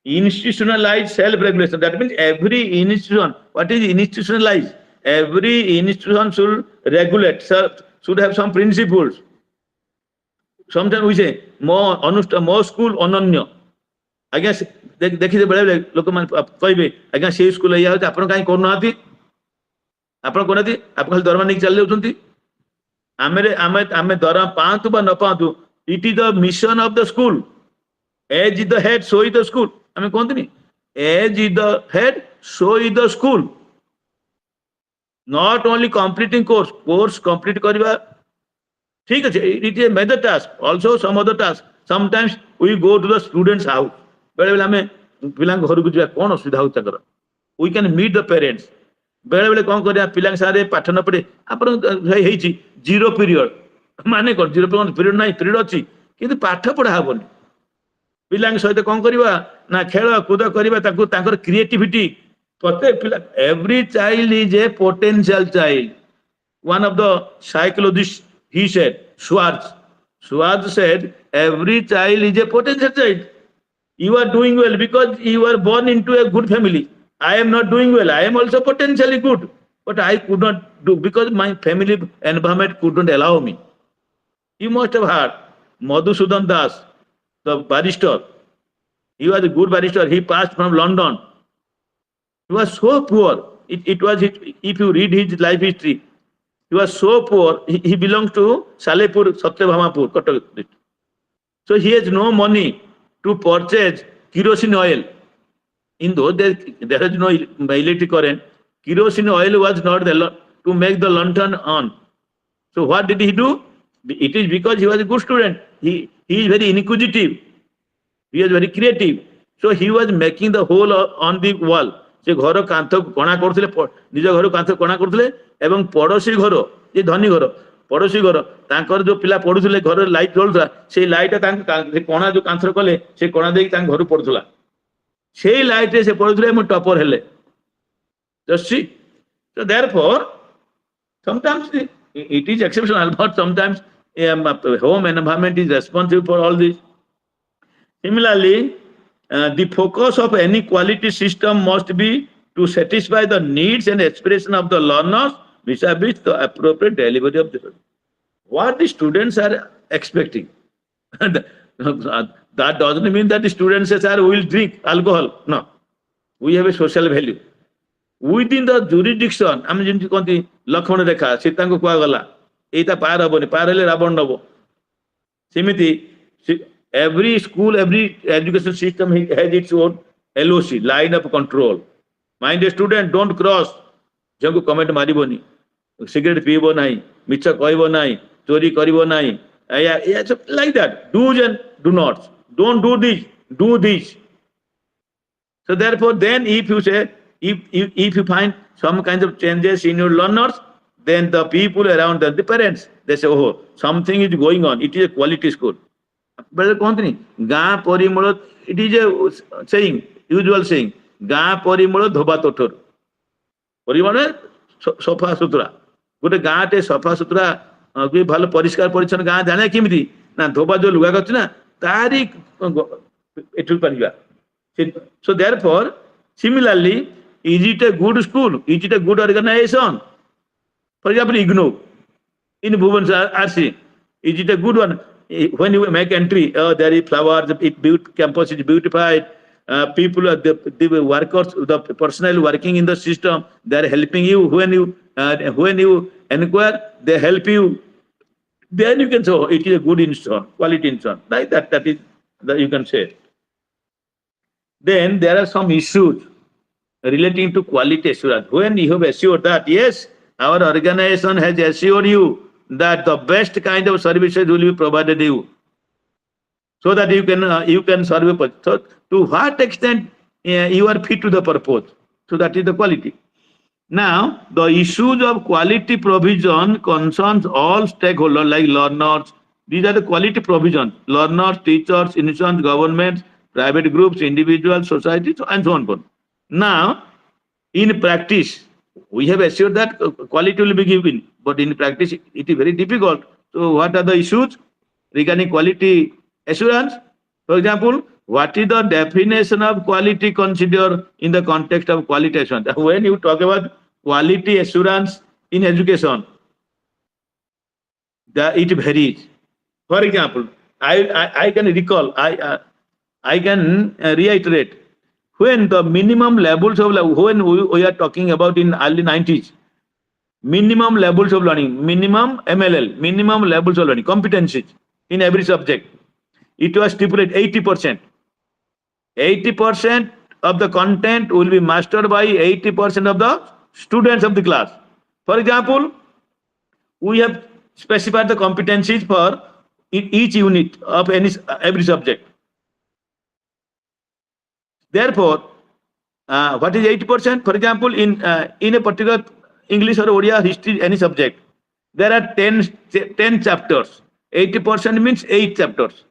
institutionalize self-regulation. That means every institution, what is institutionalized? Every institution should regulate, should have some principles. Sometimes we say, mo school onanya. I guess देखिए बेले बेले लोक मान कहबे आज्ञा से school या होते आपण काई करनाथि आपण कोनाथि आपण खाली दरमा नहीं चल जाउछंती आमे दरमा पांतु बा न पांतु it is the mission of the school as is the head so is the school आमे कोनतनी as is the head so is the school not only completing course complete kariba ठीक है it is a major task also some other task sometimes we go to the students house बेले बेले हमें पिलांग घर को जा कोन असुविधा हो तकर we can meet the parents बेले बेले कोन करिया पिलांग सारे पाठ न पढ़े आपण हेछि जीरो पीरियड माने कोन जीरो पीरियड नाही पीरियड अछि किंतु पाठ पढ़ा हबनी पिलांग सहित कोन करिवा ना खेल कूद करिवा ताको ताकर creativity every child is a potential child. One of the psychologists, he said, Schwartz, Swad said, every child is a potential child. You are doing well because you are born into a good family. I am not doing well. I am also potentially good, but I could not do because my family environment could not allow me. You must have heard Madhusudan Das, the barrister. He was a good barrister. He passed from London. He was so poor. If you read his life history, he was so poor. He belongs to Salepur, Satyabhamapur, Cuttack district. So he has no money to purchase kerosene oil. In those days, there is no electric current. Kerosene oil was not to make the lantern on. So what did he do? It is because he was a good student. He is very inquisitive. He was very creative. So he was making the hole on the wall. ସେ ଘର କାନ୍ଥ କଣା କରୁଥିଲେ, ନିଜ ଘର କାନ୍ଥ କଣା କରୁଥିଲେ ଏବଂ ପଡ଼ୋଶୀ ଘର, ଯେ ଧନୀ ଘର, ପଡ଼ୋଶୀ ଘର ତାଙ୍କର ଯୋଉ ପିଲା ପଢୁଥିଲେ ଘରରେ ଲାଇଟ୍ ଜଳୁଥିଲା, ସେଇ ଲାଇଟ୍ ତାଙ୍କ କଣା ଯୋଉ କାନ୍ଥରେ କଲେ ସେ କଣା ଦେଇକି ତାଙ୍କ ଘରକୁ ପଡୁଥିଲା, ସେଇ ଲାଇଟ୍ରେ ସେ ପଢୁଥିଲେ ଏବଂ ଟପର ହେଲେ. Just see. So therefore, sometimes it is exceptional, but sometimes home environment is responsible for all this. Similarly, the focus of any quality system must be to satisfy the needs and aspiration of the learners vis-a-vis the appropriate delivery of the what the students are expecting. That doesn't mean that the students say, "Sir, we will drink alcohol." No, we have a social value. Within the jurisdiction, I mean, Lakshmana Rekha, Sitaଙ୍କୁ କୁହାଗଲା ଏଇଟା ପାର ହବନି, ପାର ହେଲେ ରାବଣ ନବ. ସେମିତି every school, every education system has its own LOC, line of control. Mind a student, don't cross. ଝିଅଙ୍କୁ comment ମାରିବନି, cigarette ପିଇବ ନାହିଁ, ମିଛ କହିବ ନାହିଁ, ଚୋରି କରିବ ନାହିଁ, like that. Do's and do nots. Don't do this, do this. So therefore, then if you say, if you find some kinds of changes in your learners, then the people around them, the parents, they say, oh, something is going on. It is a quality school. But ଗାଁ ପରିମଳ, it is a saying, usual saying, ଗାଁ ପରିମଳ ଧୋବା ତୋଠରୁ. ପରିମଳ ସଫା ସୁତୁରା. ଗୋଟେ ଗାଁଟେ ସଫା ସୁତୁରା ଭଲ ପରିଷ୍କାର ପରିଚ୍ଛନ୍ନ ଗାଁ ଜାଣେ କେମିତି ନା ଧୋବା ଯୋଉ ଲୁଗା କରୁଛି ନା ତାରି ଏଠୁ ପାରିବା. So therefore, similarly, is it a good school? Is it a good organization? For example, IGNOU in Bhubaneswar, RC, is it a good one? When you make entry, there is flowers, campus is beautified, people, the workers, the personnel working in the system, they are helping you. When you inquire, they help you. Then you can say, oh, it is a good institution, quality institution. Like that is that you can say. Then there are some issues relating to quality assurance. When you have assured that, yes, our organization has assured you that the best kind of services will be provided you, so that you can serve a purpose. So to what extent you are fit to the purpose? So that is the quality. Now, the issues of quality provision concerns all stakeholders like learners. These are the quality provisions. Learners, teachers, institutions, governments, private groups, individuals, societies, and so on. Now, in practice, we have assured that quality will be given, but in practice, it is very difficult. So, what are the issues regarding quality assurance? For example, what is the definition of quality considered in the context of quality assurance? When you talk about quality assurance in education, it varies. For example, I can recall, I can reiterate, when the minimum levels of, when we are talking about in early 90s, minimum levels of learning, minimum MLL, minimum levels of learning, competencies in every subject, it was stipulated 80%. 80% of the content will be mastered by 80% of the students of the class. For example, we have specified the competencies for each unit of every subject. Therefore, what is 80%? For example, in a particular English or Odia, history, any subject, there are 10 chapters. 80% means 8 chapters.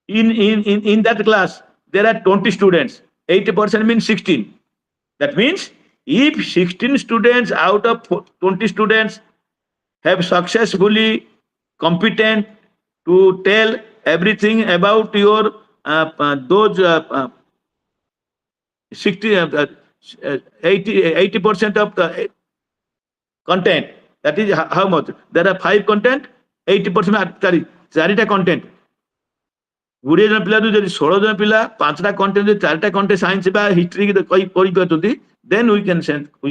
In that class, there are 20 students. 80% means 16. That means if 16 students out of 20 students have successfully competent to tell everything about your those 60 80% of the content. That is how much? There are 5 content, 80% चारिटा content. 20 जन पिला जदि 16 जन पिला 5टा content 4टा content science बा history कहि पाउछथि, then we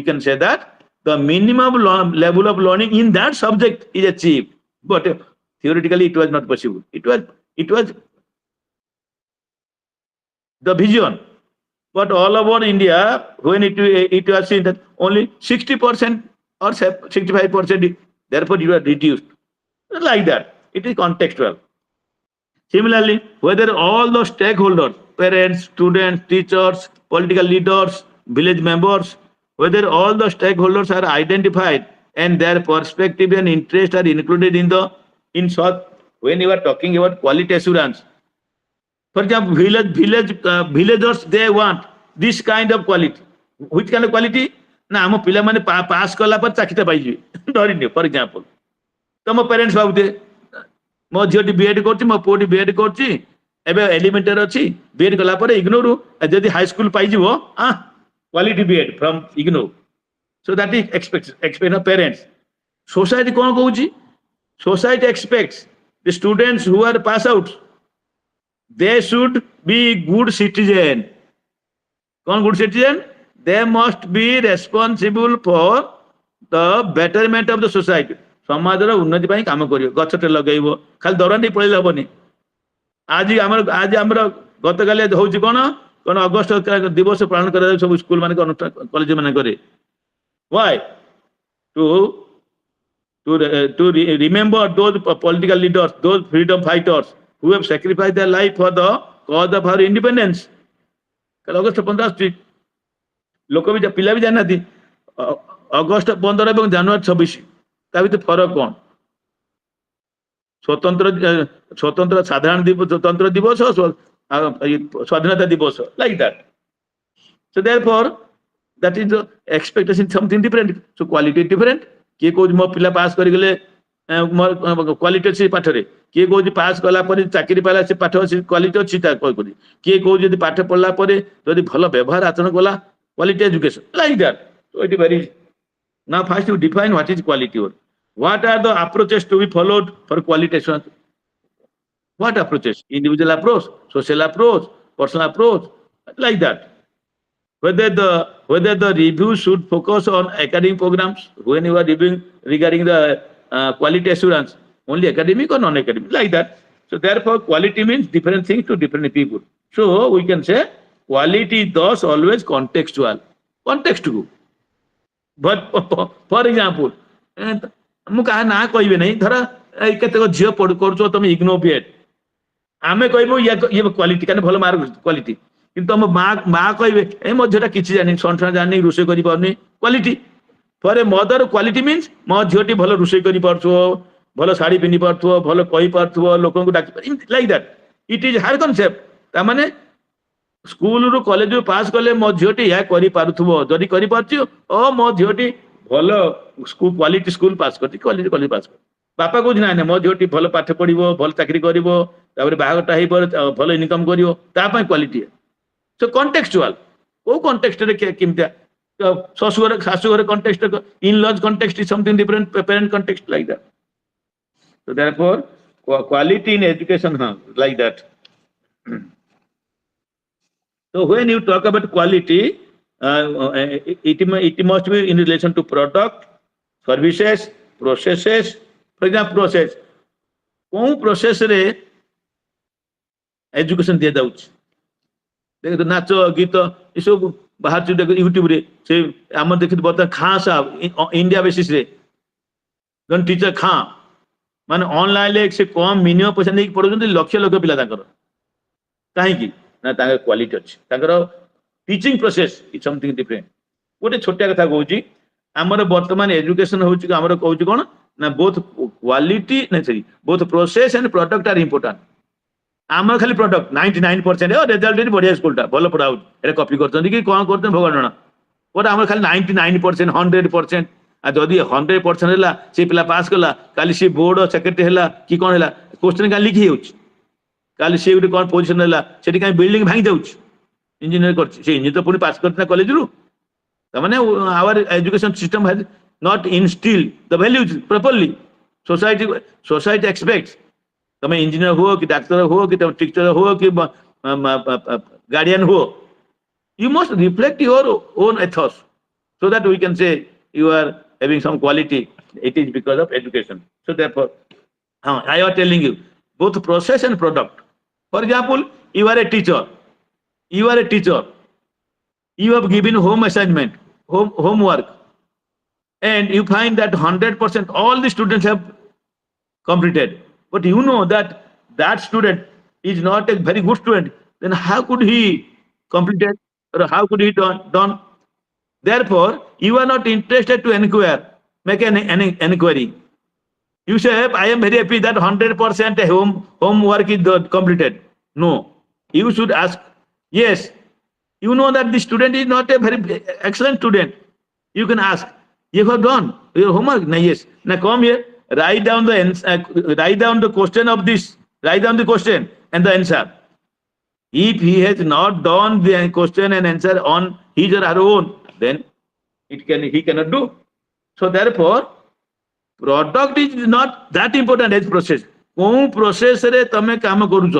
can say that the minimum level of learning in that subject is achieved. But theoretically it was not possible. It was the vision. But all over India, when it was seen that only 60% or 65%, therefore you are reduced. Like that. It is contextual. Similarly, whether all the stakeholders, parents, students, teachers, political leaders, village members, whether all the stakeholders are identified and their perspective and interest are included in short, when you are talking about quality assurance. For example, villagers, they want this kind of quality. Which kind of quality? Na amo pila mane pass kala par chakita paiji. Dhorine, for example. Tamo parents bhabute mo jhoti B.Ed korchi, mo puoti B.Ed korchi, ebe elementary achi, B.Ed kala pare ignore jodi high school paijibo, quality B.Ed from ignore. So that is expect of parents. Society kon kohuchi? Society expects the students who are pass out, they should be good citizen. Kon good citizen? They must be responsible for the betterment of the society. ସମାଜର ଉନ୍ନତି ପାଇଁ କାମ କରିବ, ଗଛଟେ ଲଗେଇବ, ଖାଲି ଦରଣ୍ଡି ପଳେଇଲେ ହବନି। ଆଜି ଆମର ଗତକାଲି ହଉଛି କଣ ଅଗଷ୍ଟ ଦିବସ ପାଳନ କରାଯାଉଛି ସବୁ ସ୍କୁଲ ମାନଙ୍କ ଅନୁଷ୍ଠାନ କଲେଜ ମାନଙ୍କରେ। Why? To remember those political leaders, those freedom fighters who have sacrificed their life for the cause of our independence. କାଲି ଅଗଷ୍ଟ 15 ଆସୁଛି, ଲୋକ ବି ପିଲା ବି ଜାଣିନାହାନ୍ତି ଅଗଷ୍ଟ 15 ଏବଂ ଜାନୁଆରୀ 26 ତା ଭିତରେ ଫରକ କଣ? ସ୍ୱତନ୍ତ୍ର ସାଧାରଣ ଦିବସ, ସ୍ୱତନ୍ତ୍ର ଦିବସ, ସ୍ୱାଧୀନତା ଦିବସ, like that. So therefore that is the expectation, something different. So quality is different. କିଏ କହୁଛି ମୋ ପିଲା ପାସ୍ କରିଗଲେ କ୍ୱାଲିଟି ଅଛି ପାଠରେ, କିଏ କହୁଛି ପାସ୍ କଲା ପରେ ଚାକିରି ପାଇଲା ସେ ପାଠ ଅଛି କ୍ୱାଲିଟି ଅଛି ତା କହୁଛି, କିଏ କହୁଛି ଯଦି ପାଠ ପଢିଲା ପରେ ଯଦି ଭଲ ବ୍ୟବହାର ଆଚରଣ କଲା quality education, like that. So it is very. Now first you define what is quality or what are the approaches to be followed for quality assurance. What approaches? Individual approach, social approach, personal approach, like that. Whether the review should focus on academic programs when you are reviewing regarding the quality assurance, only academic or non-academic, like that. So therefore quality means different things to different people. So we can say quality is thus always contextual. Context to. But for example, ମୁଁ କାହା ନାଁ କହିବେ ନାହିଁ, ଧର କେତେକ ଝିଅ କରୁଛ ତମେ ଇଗ୍ନୋ B.Ed, ଆମେ କହିବୁ ଇଏ କ୍ୱାଲିଟି କାରଣ ଭଲ ମାର୍କ କ୍ୱାଲିଟି, କିନ୍ତୁ ତମ ମା କହିବେ ଏ ମୋ ଝିଅଟା କିଛି ଜାଣିନି, ସଣ୍ଠା ଜାଣିନି, ରୋଷେଇ କରିପାରୁନି, କ୍ୱାଲିଟି। ଫର ଏ ମଦର କ୍ୱାଲିଟି ମିନ୍ସ ମୋ ଝିଅଟି ଭଲ ରୋଷେଇ କରିପାରୁଥିବ, ଭଲ ଶାଢୀ ପିନ୍ଧି ପାରୁଥିବ, ଭଲ କହିପାରୁଥିବ, ଲୋକଙ୍କୁ ଡାକି ଲାଇକ୍ ଦ୍ୟାଟ୍। ଇଟ୍ ଇଜ ହାର୍ କନସେପ୍ଟ। ତାମାନେ ସ୍କୁଲରୁ କଲେଜରୁ ପାସ୍ କଲେ ମୋ ଝିଅଟି ଏହା କରିପାରୁଥିବ, ଯଦି କରିପାରୁଛି ଓ ମୋ ଝିଅଟି ଭଲ କ୍ୱାଲିଟି ସ୍କୁଲ ପାସ୍ କରିଛି, କଲେଜ ପାସ୍ କରିଛି। ବାପା କହୁଛି ନାଇଁ ମୋ ଝିଅଟି ଭଲ ପାଠ ପଢିବ, ଭଲ ଚାକିରି କରିବ, ତାପରେ ବାହାଘରଟା ହେଇପାରେ, ଭଲ ଇନକମ କରିବ, ତା ପାଇଁ କ୍ୱାଲିଟି। ସୋ କଣ୍ଟେକ୍ସଚୁଆଲ, କୋଉ କଣ୍ଟେକ୍ସଟରେ କେମିତିଆ, ଶାଶୁଘର context, in law context is something different, parent context, like that. So therefore quality in education, like that. So when you talk about quality, it must be in relation to product, services, processes. For example, process, cone process रे education दिया जाउछ, देखो नाच गीत ये सब बाहर देखो YouTube रे, से आम देखि बता खां साहब इंडिया बेसिस रे जन टीचर खां माने ऑनलाइन ले से कम मिनिमम पैसा नहीं पढुछन, लक्ष लक्ष पिला ताकर काहे की ना ताकर क्वालिटी अछि, ताकर teaching process is something different. गोटे छोटा कथा कहूची, आमर वर्तमान एजुकेशन होची, आमर कहूची कोन ना बोथ क्वालिटी नहीं sorry both process and product are important. आमर खाली प्रोडक्ट 99% ओ रिजल्ट इज बढ़िया स्कूलटा भलो पढाउ, एरे कॉपी करछन कि कोन करछन भगवान जणा, बट आमर खाली 99% 100%, आ जदि 100% है से पिला पास कला काली सी बोर्ड सेक्रेटरी है कि कौन है क्वेश्चन का लिखी हो काली सी गोटे कौन पोजिशन है सेठी कहीं बिल्डिंग भांगी जाऊँ इंजीनियर कर इंजीनियर तो पुणी पास करते कॉलेज रू तमाने our education system has not instill the values properly society expects तमें इंजीनियर हो कि डाक्टर हो कि टीचर हो कि गार्डियन हो you must reflect your own ethos so that we can say you are having some quality. It is because of education. So therefore I am telling you both process and product. For example, you are a teacher, you have given home assignment, homework, and you find that 100% all the students have completed, but you know that that student is not a very good student, then how could he completed or how could he done? Therefore you are not interested to inquire, make an inquiry. You say I am very happy that 100% homework is completed. No, you should ask, yes, you know that the student is not a very excellent student, you can ask, you have done your homework? No, yes. Now come here, write down the question of this, write down the question and the answer. If he has not done the question and answer on his or her own, then he cannot do. So therefore product is not that important as process. कौन process रे तमे काम करूछ,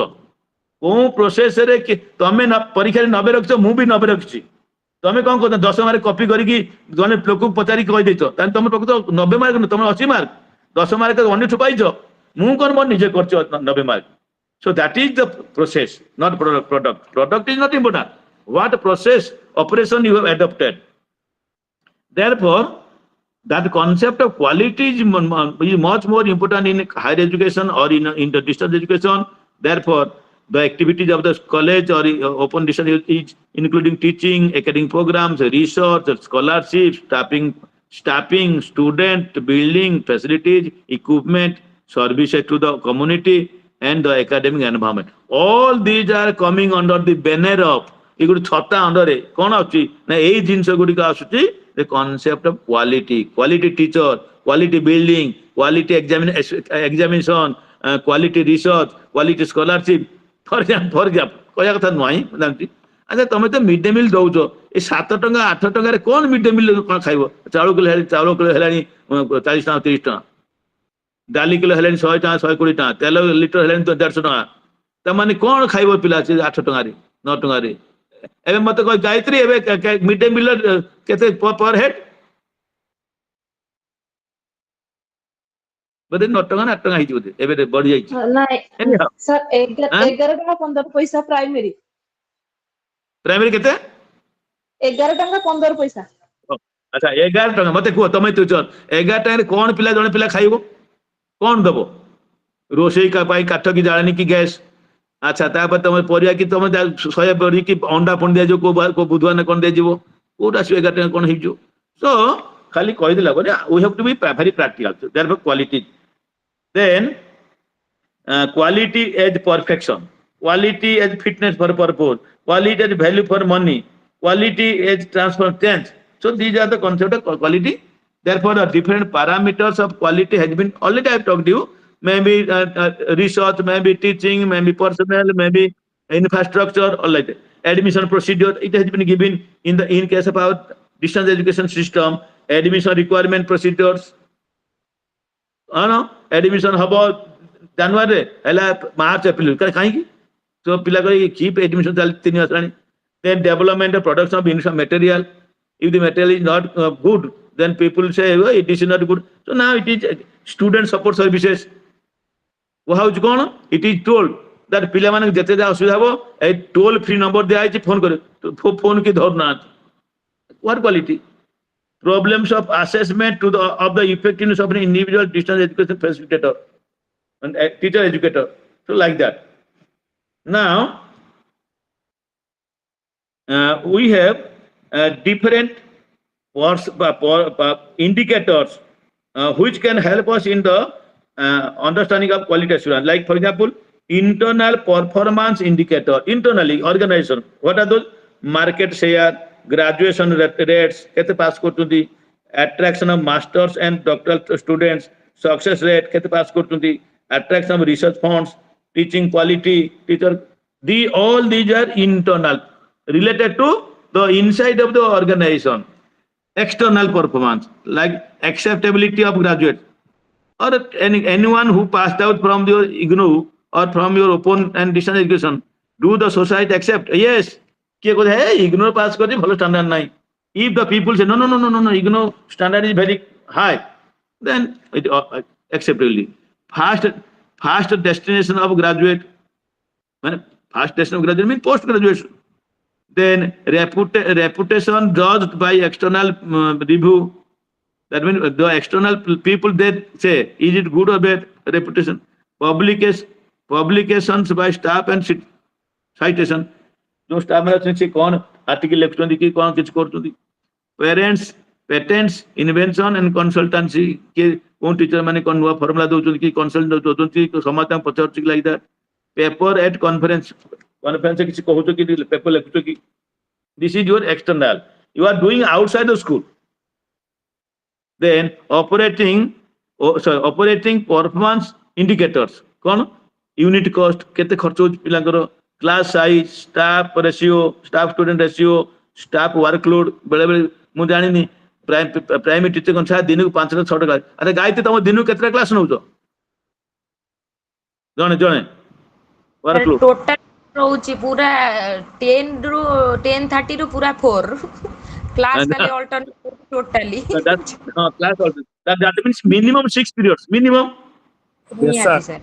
कौन process रे तमे परीक्षा रे 90 रखछ, मु भी 90 रखछि, तमे कोन करत 10 मार्क कॉपी करिकी जने लोक पचारी कहि दैछ तान तमे प्रकृत 90 मार्क न तमे 80 मार्क 10 मार्क अन्य छुपाइछ, मु कोन मन निजे करछ 90 mark. So that is the process, not product. Product is not important. What process operation you have adopted. Therefore that concept of quality is much more important in higher education or in the distance education. Therefore the activities of the college or open distance is including teaching, academic programs, research, scholarships, staffing, student, building, facilities, equipment, services to the community and the academic environment. All these are coming under the banner of छता under कौन आसुची the concept of quality teacher, quality building, quality examination, quality research, quality scholarship. For example कहया कथा नुआई जानती अच्छा तुम तो mid day meal दौच ये 7 टंका 8 टंका रे कौन मिड डे मिल खाइबो चाउल किलो हेलानी 40 टका 30 टका डाली किलो हेलानी 100 टका 120 टका तेल लिटर हेलानी तो 150 टका त माने कौन खाइबो पिला 8 टका रे 9 टका रे एबे मत कह गायत्री एबे मिड डे मिल केते पर हेड बदे 9 टका 8 टका हिजो एबे बढ़ जाई नाही सर 11 टका 15 पैसा प्राइमरी केते 11 टका 15 पैसा. अच्छा 11 टका मते को तमे तो 11 टका रे कोन पिला जने पिला खाइबो कोन दबो रोसई का पाई काठ की जाळनी की गैस. अच्छा तापर तुम परिया कि तुम 100 पड़ी कि अंडा पन दिया जो को बुधवार ने कोन दे जीवो कोटा 11 टका कोन हिजो. सो खाली कहि दिला बने we have to be very practical. Therefore quality, then quality as perfection, quality as fitness for purpose, quality as value for money, quality as transfer change. So these are the concept of quality. Therefore the different parameters of quality has been already I have talked to you. Maybe research, maybe teaching, maybe personnel, maybe infrastructure, all like that. Admission procedure, it has been given in case of our distance education system. Admission requirement procedures, admission हम जनवरी March April कहीं तो पिला cheap admission चल 3 वर्ष आनी. Then development and production of initial material. If the material is not good, then people say oh, it is not good. So now it is student support services. How कौन it is told that पिला माने जते असुविधा हो ए toll free number दिया है phone करे तो फोन की धरना. What quality? Problems of assessment of the effectiveness of an individual distance education facilitator and teacher educator. So like that. Now we have different indicators which can help us in the understanding of quality assurance. Like for example, internal performance indicator. Internally organization, what are those? Market share, graduation rates, kete pass kortundi, attraction of masters and doctoral students, success rate, kete pass kortundi, attraction of research funds, teaching quality, teacher. All these are internal, related to the inside of the organization. External performance, like acceptability of graduates, or anyone who passed out from your IGNOU or from your open and distance education. Do the society accept? Yes. Kiye kohe, hey, IGNOU pass kori, bhalo standard nahi. If the people say, no, IGNOU standard is very high, then it acceptably. Fast destination of graduate, fast destination of graduate means post-graduation. Then reputation judged by external review. That means the external people, they say, is it good or bad reputation? Publications by staff and citation. जो staff में अच्छे से कौन article लिखते हैं कि कौन किस करते हैं. Parents, patents, invention and consultancy के कौन टीचर माने कौन हुआ फॉर्मूला दो चुन की कंसल्टेंट दो चुन की समाधान पचास चिक like that. Paper at conference किसी को हो तो कि पेपर लिखते कि this is your external. You are doing outside the school. Then operating performance indicators. कौन unit cost केते खर्च हो पिलांकर, class size, staff ratio, staff student ratio, staff workload. बेले मु जानी नहीं प्राइमरी टीचर कौन सा दिन को 5 से 6 क्लास. अरे गायत्री तुम दिन को कितना क्लास नौ तो जने वर्कलोड टोटल रोची पूरा 10:30 ରୁ पूरा 4 क्लास खाली alternate totally class also. That means minimum 6 periods. Minimum. Yes, sir.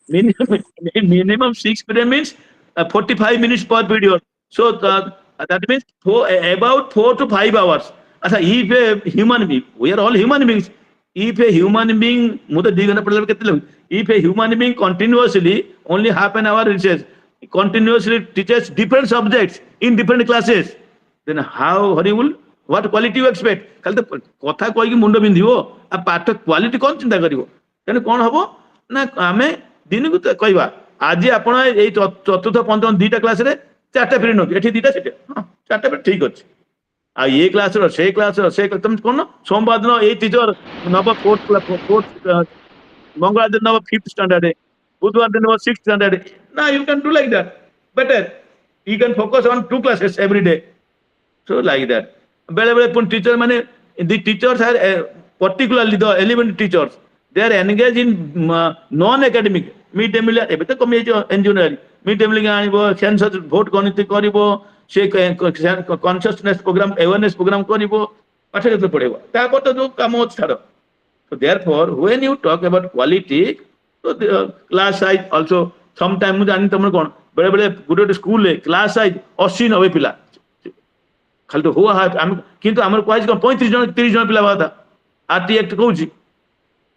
Minimum 6 period means 45 minutes per period. So that means about 4 to 5 hours. If a human being, we are all human beings. If a human being, if a human being continuously only half an hour research, continuously teaches different subjects in different classes, then how horrible, what quality you expect? खाली तो कथा कोई की मुंडो बिंदी हो, अब पाठ quality कौन चिंता करिवो? तेने कौन हबो ना आमे दिन को कहवा आज आपण ए चतुर्थ पंचम दुईटा क्लास रे चारटा पिरियड नथि एठी दुईटा सेटे चारटा पिरियड ठीक अछि आ ए क्लास रो से क्लास रो से तुम कोन सोमवार दिन ए टीचर नव फोर्थ मंगळवार दिन नव फिफ्थ स्टैंडर्ड बुधवार दिन नव सिक्स्थ स्टैंडर्ड ना you can do like that better you can focus on 2 classes every day. So like that बेले बेले पुन टीचर माने the teachers are particularly the elementary teachers, they are engaged in non academic mid day meal एबे तो कमी engineering mid day meal आनिबो census vote गणित करिवो से कॉन्शियसनेस प्रोग्राम अवेयरनेस प्रोग्राम करिवो पाठ केते पढेबो तापर तो जो काम अछि छाड़. So therefore when you talk about quality, so the class size also sometime मु जानि तमन कोन बेले बेले गुड स्कूल ले क्लास साइज 80 90 पिला खाली तो हुआ है किंतु हमर क्वाइज 35 जन 30 जन पिला बाता आरटी एक्ट कहूची.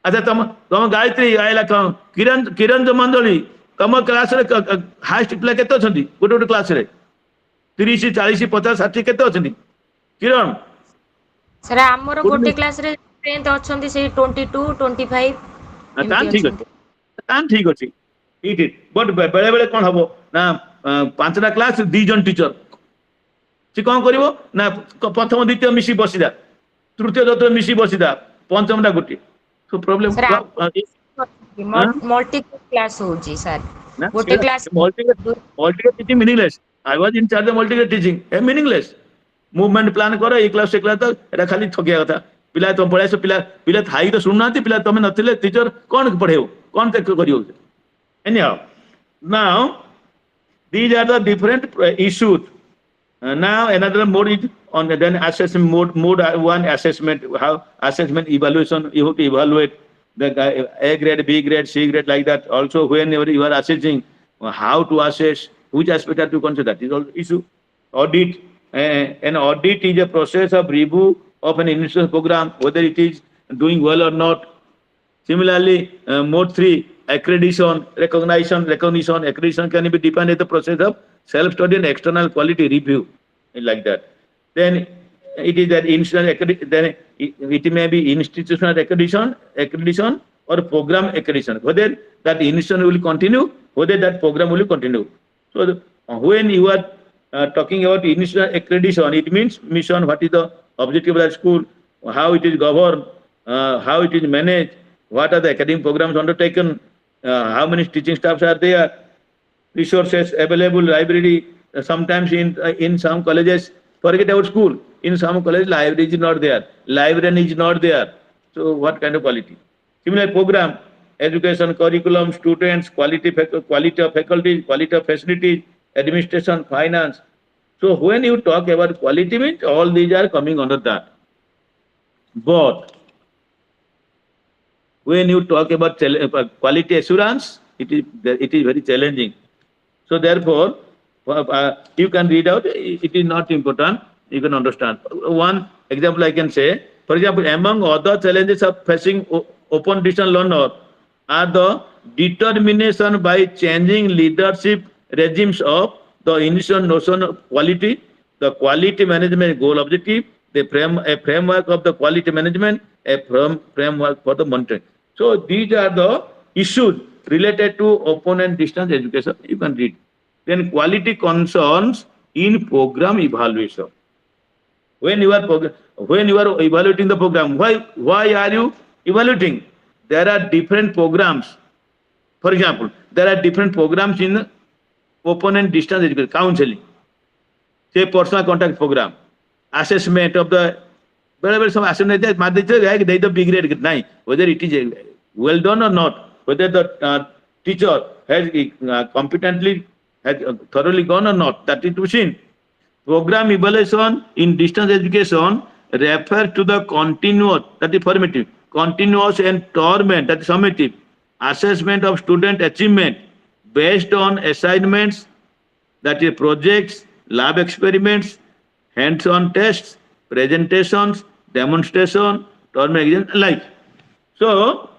अच्छा तुम गायत्री आइला किरण मंडली तुम क्लास रे हाईएस्ट पिला केते अछंती गोटे क्लास रे 30 40 50 60 केते अछंती किरण सर हमर गोटे क्लास रे स्ट्रेंथ अछंती से 22 25. तान ठीक अछि इट इट बट बेले बेले कोन हबो ना 5टा क्लास 2 जन टीचर से कौन करिवो ना प्रथम द्वितीय मिसी बसिदा तृतीय चतुर्थ मिसी बसिदा पंचमटा गुटी. सो प्रॉब्लम मल्टी क्लास हो जी सर गोटे class multi teaching meaningless. I was in charge of multi teaching a meaningless movement plan करो ए क्लास से क्लास तक एटा खाली ठगिया कथा पिला तुम पढाइस पिला थाई तो सुननाती पिला तुम नथिले टीचर कौन पढेओ कौन तक करियो. Anyhow now these are the different issues. Now another mode is on then assessment mode. Mode 1 assessment, how assessment evaluation, you have to evaluate the A grade, B grade, C grade, like that. Also whenever you are assessing, how to assess, which aspect are to consider, that is also issue. Audit, an audit is a process of review of an institutional program, whether it is doing well or not. Similarly, mode 3, accreditation, accreditation can be defined as the process of self-study and external quality review, like that. Then it is that then it may be institutional accreditation or program accreditation. Whether that institution will continue, whether that program will continue. So when you are talking about institutional accreditation, it means mission, what is the objective of the school, how it is governed, how it is managed, what are the academic programs undertaken, how many teaching staffs are there, resources available, library. Sometimes in some colleges, forget about school. In some colleges, library is not there, librarian is not there. So what kind of quality? Similar program, education, curriculum, students, quality of faculty, quality of facilities, administration, finance. So when you talk about quality, means all these are coming under that. But when you talk about quality assurance, it is very challenging. So therefore, you can read out. It is not important. You can understand. One example I can say, for example, among other challenges of facing open distance learner are the determination by changing leadership regimes of the initial notion of quality, the quality management goal objective, a framework of the quality management, a framework for the monitoring. So these are the issues related to open and distance education. You can read. Then quality concerns in program evaluation. When you are evaluating the program, why are you evaluating? There are different programs. For example, there are different programs in open and distance education, counseling, say personal contact program, assessment of the wherever some assessment they the big grade, whether it is well done or not, whether the teacher has competently has thoroughly gone or not, that is to be seen. Program evaluation in distance education refers to the continuous, that is formative, continuous and torment, that is summative, assessment of student achievement based on assignments, that is projects, lab experiments, hands-on tests, presentations, demonstration, torment exam, like. So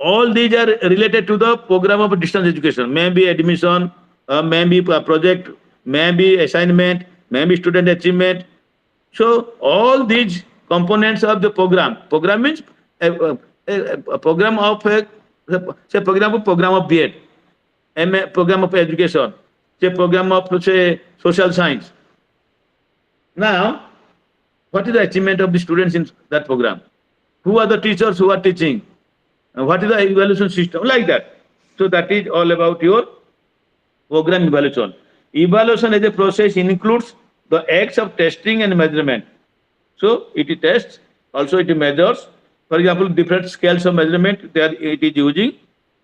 all these are related to the program of distance education, maybe admission, maybe project, maybe assignment, maybe student achievement. So all these components of the program means a program of say program of B.Ed, MA, program of education, say program of say social science. Now, what is the achievement of the students in that program? Who are the teachers who are teaching? What is the evaluation system? Like that. So that is all about your program evaluation. Evaluation as a process includes the acts of testing and measurement. So it tests, also it measures. For example, different scales of measurement that it is using.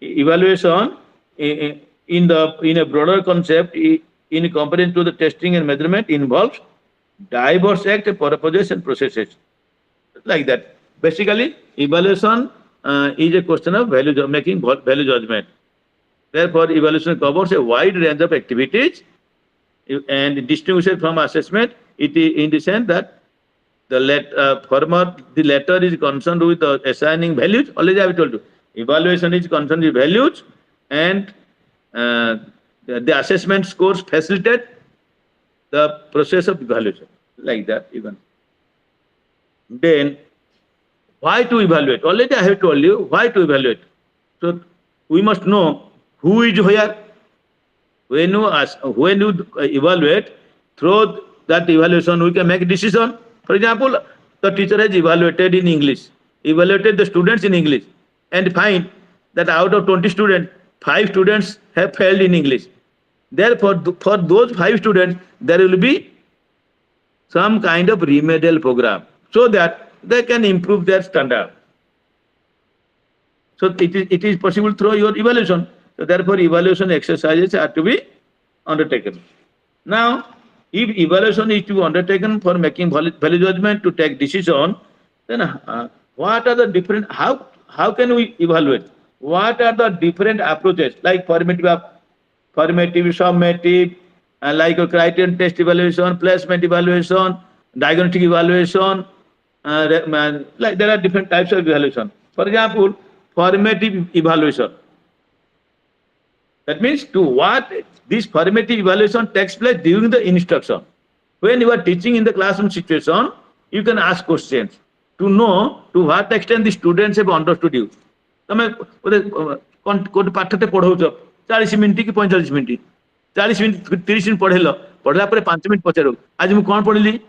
Evaluation in a broader concept, in comparison to the testing and measurement, involves diverse acts, purposes and processes. Like that. Basically, evaluation is a question of making value judgment. Therefore, evaluation covers a wide range of activities and distinguishes from assessment. It is in the sense that the latter is concerned with the assigning values. Already I have told you, evaluation is concerned with values, and the assessment scores facilitate the process of evaluation. Like that, even. Then, why to evaluate? Already I have told you why to evaluate. So we must know who is where. When you evaluate, through that evaluation we can make a decision. For example, the teacher has evaluated in English, evaluated the students in English, and find that out of 20 students, 5 students have failed in English. Therefore, for those 5 students, there will be some kind of remedial program so that they can improve their standard. So it is possible through your evaluation. So therefore, evaluation exercises are to be undertaken. Now, if evaluation is to be undertaken for making value judgment, to take decision, then what are the different, how can we evaluate? What are the different approaches, like formative, summative, like a criterion test evaluation, placement evaluation, diagnostic evaluation, like there are different types of evaluation. For example, formative evaluation. That means to what this formative evaluation takes place during the instruction. When you are teaching in the classroom situation, you can ask questions to know to what extent the students have understood you. तमें कोई पाठते पढ़ाऊच 40 minute कि 45 minute 40 minute 30 minute पढ़ेल पढ़ला पर 5 minute पचार आज मु कौन पढ़ली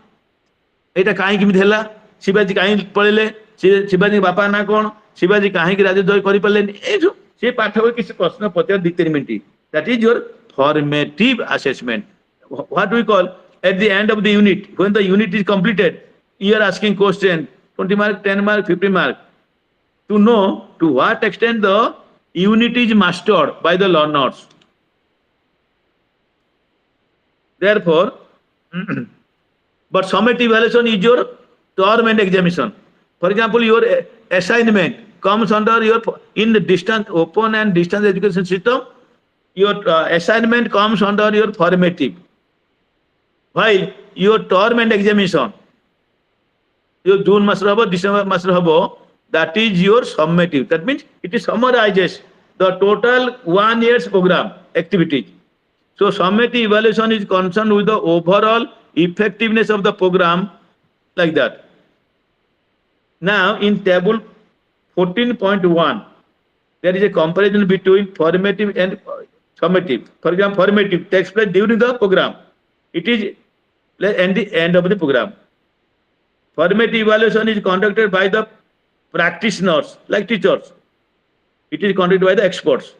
एटा काहे किमित हैला शिवाजी कहीं पढ़े शिवाजी बापा ना कौन शिवाजी कहीं राज्य कर से पाठ किसी प्रश्न पचार 2-3 minute that is your formative assessment what we call at the end of the unit when the unit is completed you are asking question 20 mark 10 mark 50 mark to know to what extent the unit is mastered by the learners. Therefore but summative evaluation is your term and examination. For example, your assignment comes under your in the distance open and distance education system. Your assignment comes under your formative, while your term and examination your June master habo December master habo that is your summative. That means it is summarizes the total 1 year's program activities. So summative evaluation is concerned with the overall effectiveness of the program like that. Now in table 14.1 there is a comparison between formative and summative. For example, formative takes place during the program. It is at the end of the program. Formative evaluation is conducted by the practitioners like teachers. It is conducted by the experts.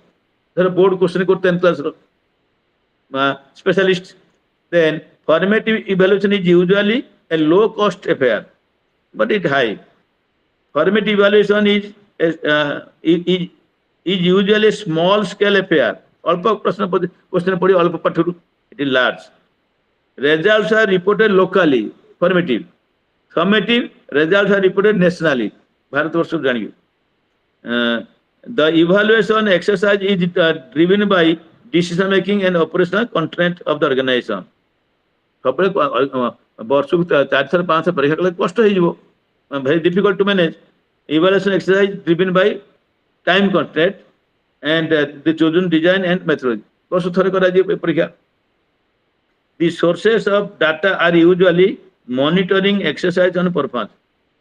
There are board question ko 10 class specialists. Then formative evaluation is usually a low cost affair, but it high. Formative evaluation is usually a small scale affair. Alpa question padi alpa pathuru. It is large. Results are reported locally. Formative. Summative results are reported nationally. Bharat Varsha janiyo. The evaluation exercise is driven by decision making and operational constraint of the organization. सबले वर्ष को 4-5 परीक्षा कले कष्ट हो जिवो very difficult to manage. Evaluation exercise driven by time constraint and the chosen design and methodology. वर्ष थोड़े करा जिवो परीक्षा. The sources of data are usually monitoring exercise on performance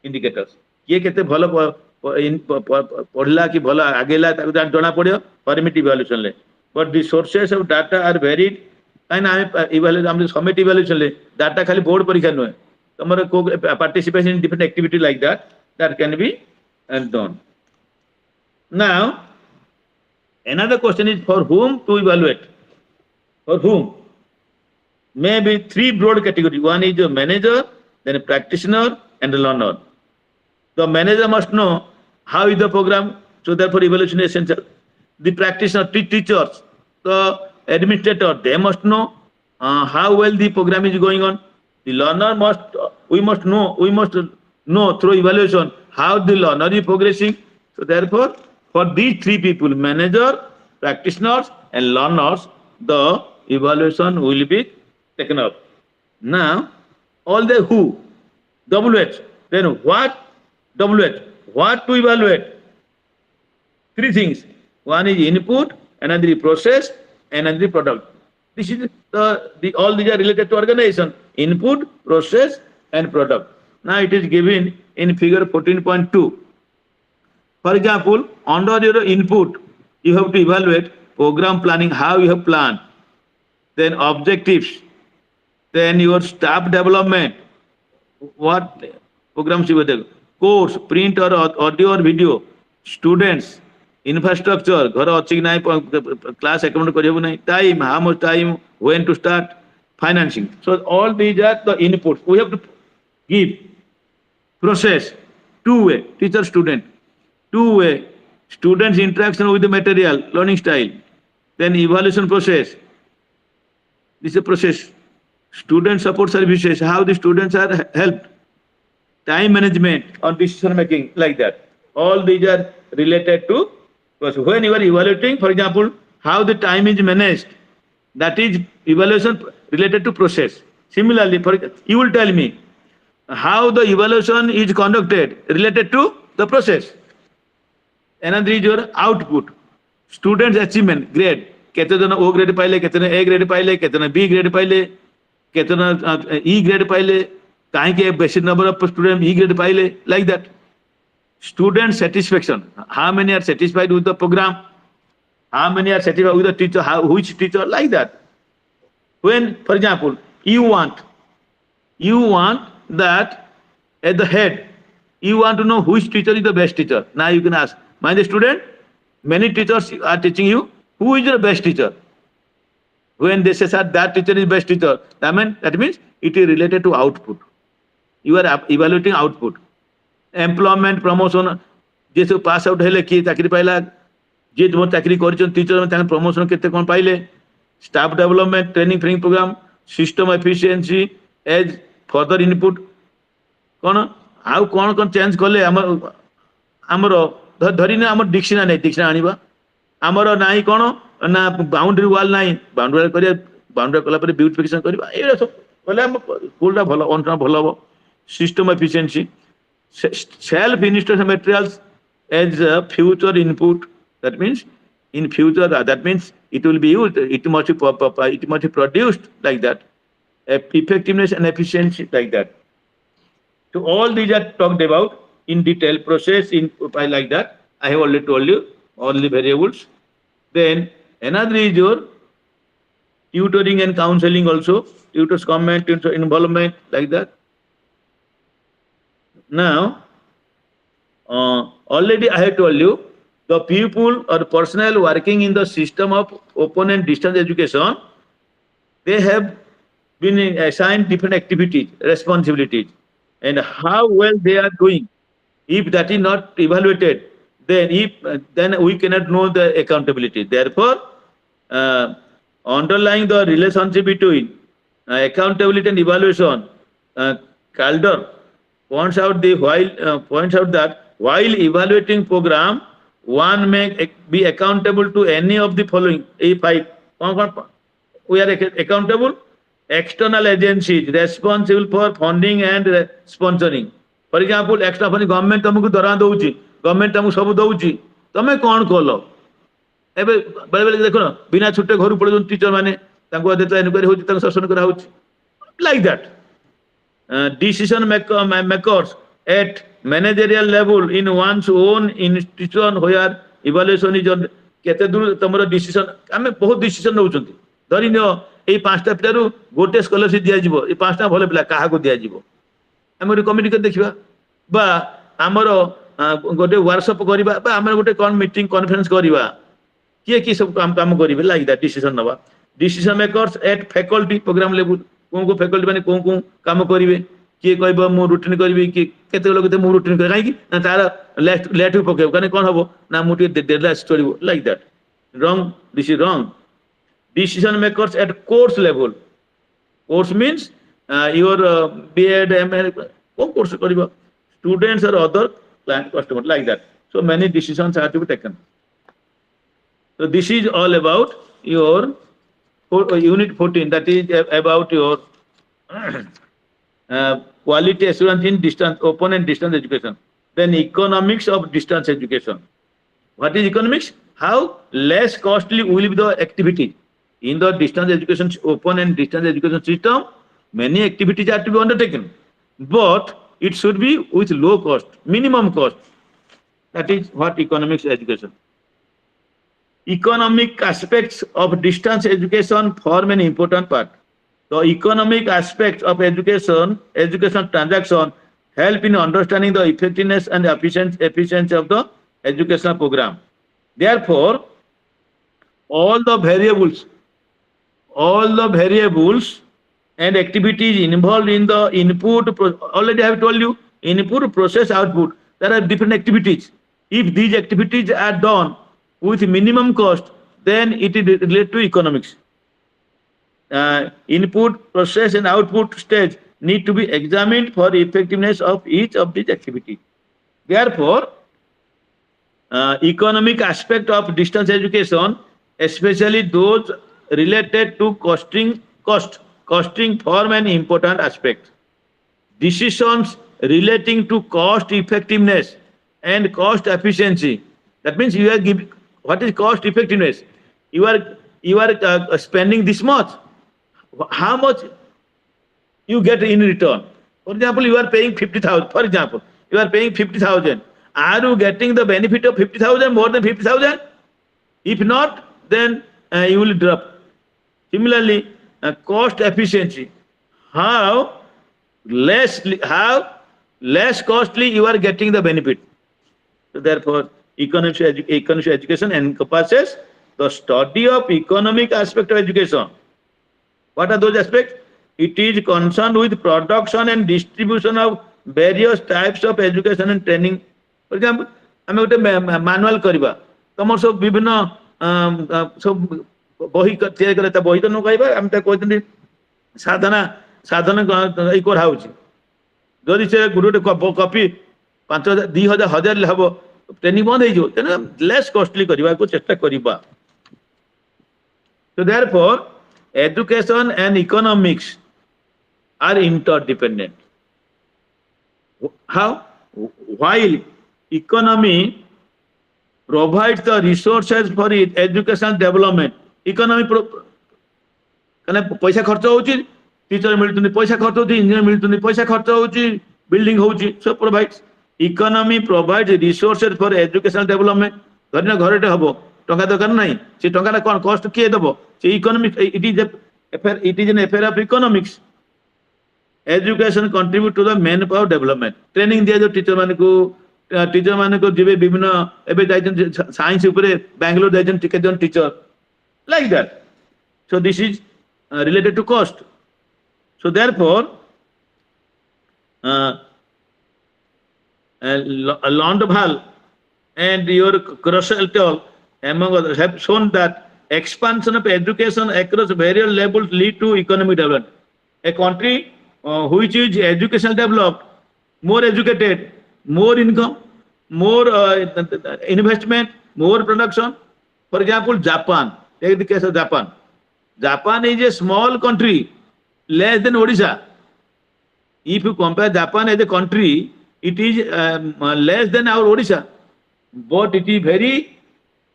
indicators. ये केते भलो पढ़ला कि भलो आगेला ताको जाना पड़ियो formative evaluation ले. But the sources of data are varied. काइना evaluation हम summative evaluation ले data खाली बोर्ड परीक्षा नुए. तमरो को participation in different activity like that can be done. Now another question is for whom to evaluate. For whom? Maybe 3 broad categories. One is a manager, then a practitioner, and a learner. The manager must know how is the program, so therefore evaluation is essential. The practitioner, teachers, the administrator, they must know how well the program is going on. The learner we must know through evaluation how the learner is progressing. So therefore, for these 3 people, manager, practitioners, and learners, the evaluation will be taken up. Now, all the who, WH, then what, WH, what to evaluate? 3 things. One is input, another is process, another is product. This is all these are related to organization. Input, process, and product. Now it is given in figure 14.2. For example, under your input, you have to evaluate program planning, how you have planned, then objectives, then your staff development, what programs you will course, print or audio or video, students, infrastructure, class account, time, how much time, when to start, financing. So all these are the inputs. We have to give process, 2-way, teacher student, 2-way, students interaction with the material, learning style, then evaluation process. This is a process. Student support services, how the students are helped, time management or decision making, like that. All these are related to process. When you are evaluating, for example, how the time is managed, that is evaluation related to process. Similarly, you will tell me how the evaluation is conducted related to the process. Another is your output, students achievement, grade. केते जना O grade पाइले, केते जना A grade पाइले, केते जना B grade पाइले, केते जना E grade पाइले, काहे के basic number of students E grade पाइले, like that. Student satisfaction, how many are satisfied with the program, how many are satisfied with the teacher, which teacher, like that. When, for example, you want that at the head, you want to know which teacher is the best teacher. Now you can ask, my student, many teachers are teaching you, who is the best teacher? When they say, sir, that teacher is best teacher, that means it is related to output. You are evaluating output. Employment, promotion, जे सब pass out हेले किए चाकरी पाइला, जे तुम चाकरी करिछन teacher में ताके promotion केते कोन पाइले, स्टाफ डेवलपमेंट, ट्रेनिंग फ्रेनिंग program, system efficiency as further input कोन आउ कोन कोन चेंज करले हमर धरिने हमर डिक्शनरी नै डिक्शनरी आनिबा हमर नाही कोन ना बाउंड्री वॉल नाही बाउंड्री करिया बाउंड्री कला पर ब्यूटिफिकेशन करबा ए सब बोले हम स्कूलटा भलो ऑनटा भलो हो system efficiency self installation materials as a future input. That means in future, that means it will be used, it must be produced like that. Effectiveness and efficiency like that. So all these are talked about in detail, process in like that. I have already told you all the variables. Then another is your tutoring and counseling also, tutors comment, involvement like that. Now, already I have told you, the people or personnel working in the system of open and distance education, they have been assigned different activities, responsibilities, and how well they are doing. If that is not evaluated, then we cannot know the accountability. Therefore, underlying the relationship between accountability and evaluation, Calder points out that while evaluating program, one may be accountable to any of the following. A5. We are accountable. External agencies responsible for funding and sponsoring. For example, extra funding government तुमको दरा दोउची, government तुमको सब दोउची, तमे कौन कोलो? एबे बड़े बड़े देखो ना, बिना छुट्टे घर पड़े जो टीचर माने, तांको देता इनक्वायरी होची, तांको शासन करा होची. Like that. Decision makers at managerial level in one's own institution where evaluation is on केते दूर तमरो डिसीजन आमे बहुत डिसीजन नउचंती धरि नियो ए पांचटा पिलारु गोटे स्कॉलरशिप दिया जिवो ए पांचटा भले पिला काहा को दिया जिवो हमर कमिटी के देखिबा बा हमरो गोटे वर्कशॉप करिबा बा हमर गोटे कोन मीटिंग कॉन्फ्रेंस करिबा की सब काम करिबे लाइक दैट डिसीजन नबा decision makers at faculty program level को फैकल्टी माने को काम करिवे किए कहब मु रूटीन करी कि केते लोग मु रूटीन कर काई ना तार लेट पकेब कने कोन हबो ना मु टे डेडलाइन चलिबो like that wrong this is wrong decision makers at course level course means your BEd MA को कोर्स करिबो स्टूडेंट्स और other client customer like that so many decisions have to be taken so this is all about your unit 14 that is about your quality assurance in distance open and distance education. Then economics of distance education. What is economics? How less costly will be the activity in the distance education open and distance education system. Many activities are to be undertaken, but it should be with low cost, minimum cost. That is what economics education. Economic aspects of distance education form an important part. The economic aspects of education transaction help in understanding the effectiveness and efficiency of the educational program. Therefore, all the variables and activities involved in the input, already I have told you, input, process, output, there are different activities. If these activities are done with minimum cost, then it is related to economics. Input, process and output stage need to be examined for effectiveness of each of these activities. Therefore, economic aspect of distance education, especially those related to costing form an important aspect. Decisions relating to cost effectiveness and cost efficiency. That means you are giving, what is cost effectiveness? You are spending this much. How much you get in return? For example, you are paying 50,000. For example, you are paying 50,000. Are you getting the benefit of 50,000 more than 50,000? If not, then you will drop. Similarly, cost efficiency. How less costly, you are getting the benefit. So therefore, economic education encompasses the study of economic aspect of education. What are those aspects? It is concerned with production and distribution of various types of education and training. For example, ଆମେ ଗୋଟେ manual କରିବା ତମର ସବୁ ବିଭିନ୍ନ ସବୁ ବହି ତିଆରି କରେ ତା ବହି ତ ନ କହିବା ଆମେ ତା କହିଛନ୍ତି ସାଧନ ଏଇ କରାହଉଛି ଯଦି ସେ ଗୋଟେ କପି 5,000 2,000 1000 ହବ ट्रेनिंग बंद हो तेना लेस कॉस्टली करने को चेष्टा करिबा. So therefore education and economics are interdependent. How? While economy provides the resources for educational development, economy कने पैसा खर्च होची टीचर मिलतुनी पैसा खर्च होची इंजीनियर मिलतुनी पैसा खर्च होची बिल्डिंग होची सो provides. Economy provides resources for educational development. धरना घरटे हबो टंका दरकार नाही से टंकाटा कोन कॉस्ट किए दबो से economic it is an affair of economics. Education contribute to the man power development. Training दिया जो टीचर माने को जिबे विभिन्न एबे जाइजन साइंस ऊपर बेंगलोर जाइजन टिके जन teacher like that. So this is related to cost. So therefore Landval and your Russell among others have shown that expansion of education across various levels lead to economic development. A country which is education developed, more educated, more income, more investment, more production. For example, Japan. Take the case of Japan. Japan is a small country, less than Odisha. If you compare Japan as a country, it is less than our Odisha, but it is very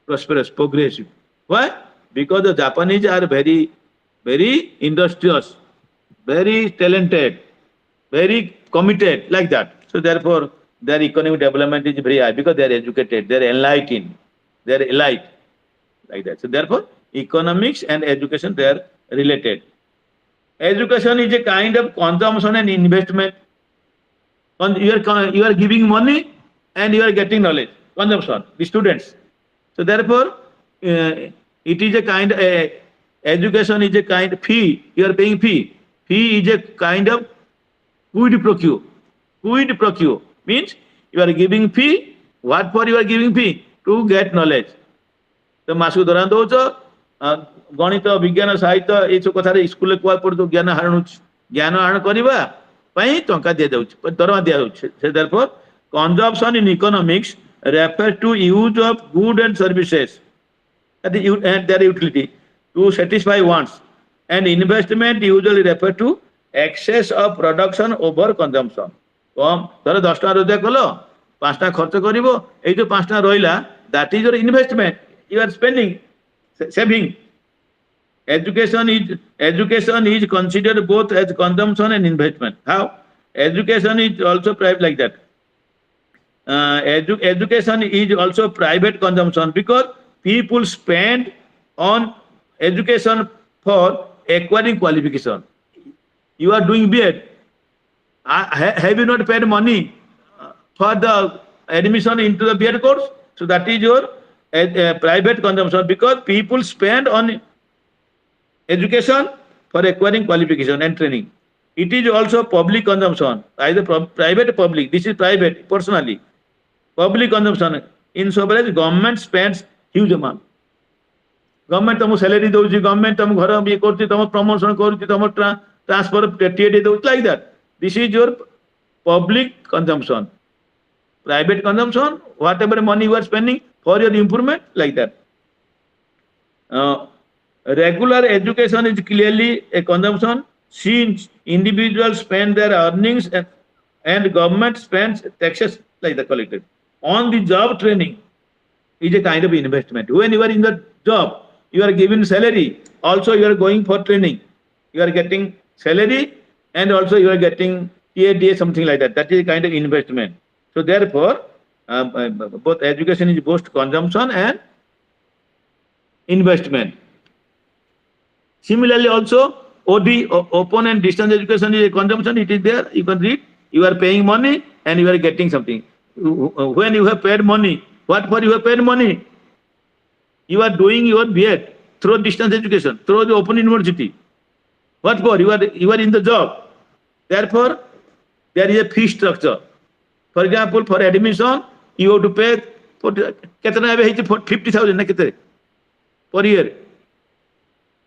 prosperous, progressive. Why? Because the Japanese are very, very industrious, very talented, very committed, like that. So therefore, their economic development is very high because they are educated, they are enlightened, they are elite, like that. So therefore, economics and education, they are related. Education is a kind of consumption and investment. You are giving money and you are getting knowledge, consumption, the students. So therefore, it is a kind education is a kind fee. You are paying fee. Fee is a kind of quid pro quo. Quid pro quo means you are giving fee. What for you are giving fee? To get knowledge. तो मासु दौरान दो गणित विज्ञान साहित्य ये सब कथा स्कूल कुआ पड़ो ज्ञान हरण करवा टंका दि जाऊँ दरमा दि जाऊँ. Therefore, consumption in economics refers to use of goods and services and their utility to satisfy wants, and investment usually refers to excess of production over consumption. कम धर 10 टका रोजगार कल 5 टका खर्च करिवो एई जो 5 टका रहिला that is your investment. You are spending, saving. Education is considered both as consumption and investment. How? Education is also private, like that. Education is also private consumption because people spend on education for acquiring qualification. You are doing B.Ed. Have you not paid money for the admission into the B.Ed course? So that is your private consumption because people spend on education for acquiring qualification and training. It is also public consumption, either private or public. This is private, personally. Public consumption, in so far as government spends huge amount. Government तुमको salary दोगी, government तुम घर में ये करती, तुम promotion करती, तुम transfer TAD दोगी, like that. This is your public consumption. Private consumption, whatever money you are spending for your improvement, like that. Regular education is clearly a consumption since individuals spend their earnings and government spends taxes, like the collected. On the job training is a kind of investment. When you are in the job, you are given salary, also you are going for training. You are getting salary and also you are getting TAD, something like that. That is a kind of investment. So therefore, both education is both consumption and investment. Similarly, also OD, open and distance education, is a consumption. It is there. You can read. You are paying money and you are getting something. When you have paid money, what for you have paid money? You are doing your B.Ed through distance education, through the open university. What for? You are in the job. Therefore, there is a fee structure. For example, for admission, you have to pay for 50,000 per year.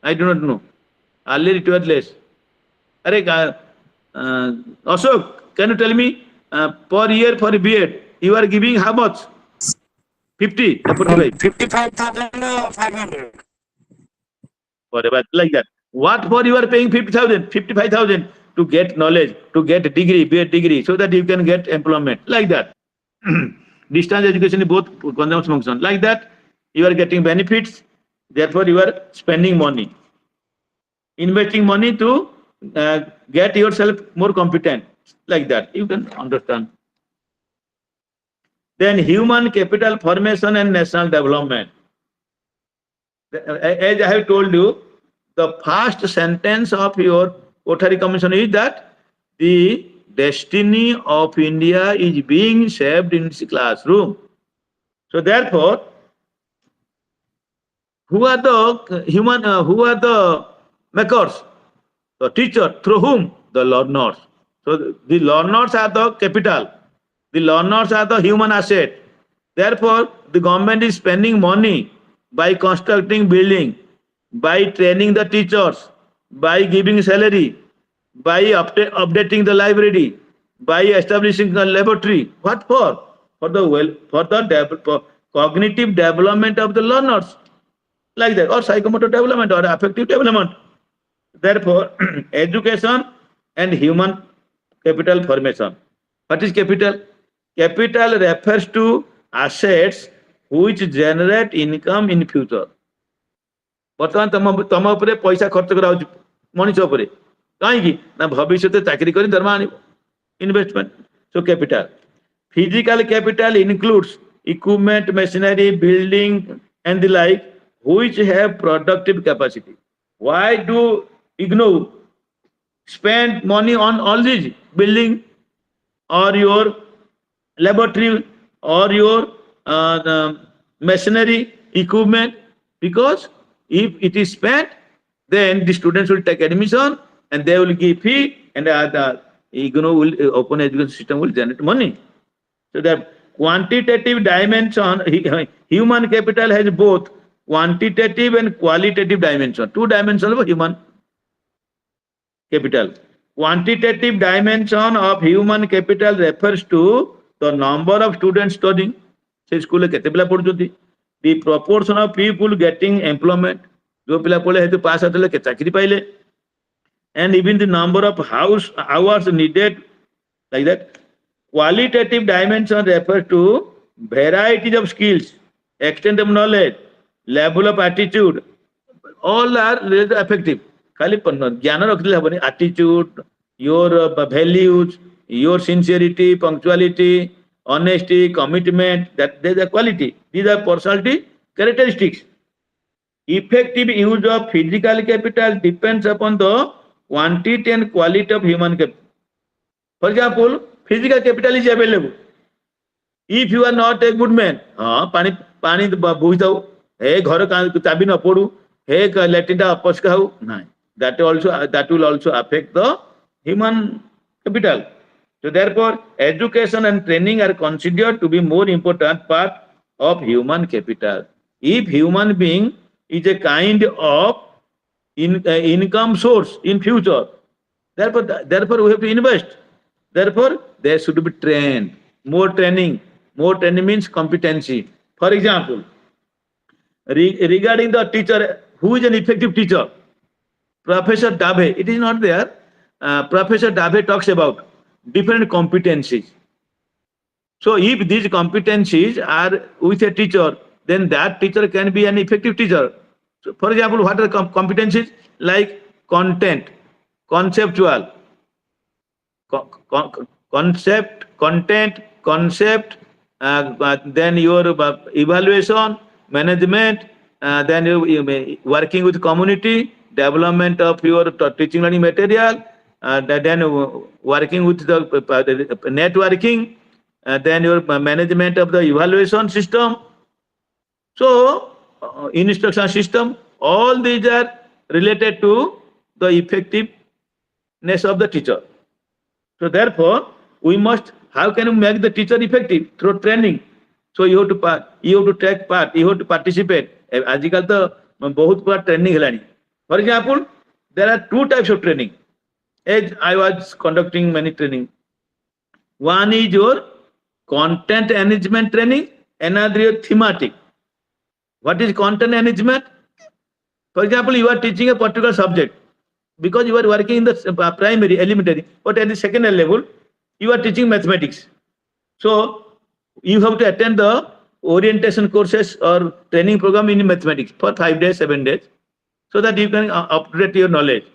I do not know. Earlier it was less. Ashok, can you tell me per year for B.Ed, you are giving how much? 50 or 45? 55,500. Whatever, like that. What for you are paying 50,000, 55,000 to get knowledge, to get a degree, B.Ed degree, so that you can get employment, like that. Distance education is both consumption function. Like that, you are getting benefits, therefore you are spending money. Investing money to get yourself more competent, like that. You can understand. Then human capital formation and national development. As I have told you, the first sentence of your Kothari Commission is that the destiny of India is being shaped in the classroom. So therefore, who are the makers? The teacher. Through whom? The learners. So the learners are the capital. The learners are the human asset. Therefore, the government is spending money by constructing building, by training the teachers, by giving salary, by updating the library, by establishing a laboratory. What for? For the cognitive development of the learners, like that, or psychomotor development or affective development. Therefore, education and human capital formation. What is capital? Capital refers to assets which generate income in future. बर्तमान तम उपरे पैसा खर्च कराउछ मनीष उपरे काहेकि ना भविष्य चाकरी करी दरमा आनिबो investment. So capital. Physical capital includes equipment, machinery, building and the like which have productive capacity. Why do IGNOU spend money on all these building or your laboratory or your machinery equipment? Because if it is spent, then the students will take admission and they will give fee, and the IGNOU will open education system will generate money. So the quantitative dimension, human capital has both quantitative and qualitative dimension. Two dimensions of human capital. Quantitative dimension of human capital refers to the number of students studying. Say school kete pila padhuchoti, the proportion of people getting employment, jo pila pole hetu pass atale ke chakri paile, and even the number of hours needed, like that. Qualitative dimension refers to varieties of skills, extent of knowledge, level of attitude. All are effective. खाली ज्ञान रखले हबनी, attitude, your values, your sincerity, punctuality, honesty, commitment, that there is a quality. These are personality characteristics. Effective use of physical capital depends upon the quantity and quality of human capital. For example, physical capital is available. If you are not a good man, pani bohi dau, he ghar chabi na podu, he latrine ta apascha hau, nahi. That will also affect the human capital. So therefore, education and training are considered to be more important part of human capital. If human being is a kind of income source in future, therefore we have to invest. Therefore, they should be trained. More training. More training means competency. For example, regarding the teacher, who is an effective teacher? Professor Dave, it is not there. Professor Dave talks about different competencies. So if these competencies are with a teacher, then that teacher can be an effective teacher. So for example, what are competencies? Like content, conceptual, concept, then your evaluation, management, then you working with community, development of your teaching learning material, then working with the networking, then your management of the evaluation system. So, instruction system, all these are related to the effectiveness of the teacher. So therefore, we must, how can we make the teacher effective? Through training. So you have to take part, you have to participate. आजकल तो बहुत बड़ा training है. For example, there are two types of training. As I was conducting many training. One is your content management training, another is thematic. What is content management? For example, you are teaching a particular subject because you are working in the primary, elementary, but at the secondary level, you are teaching mathematics. So you have to attend the orientation courses or training program in mathematics for 5 days, 7 days, so that you can upgrade your knowledge.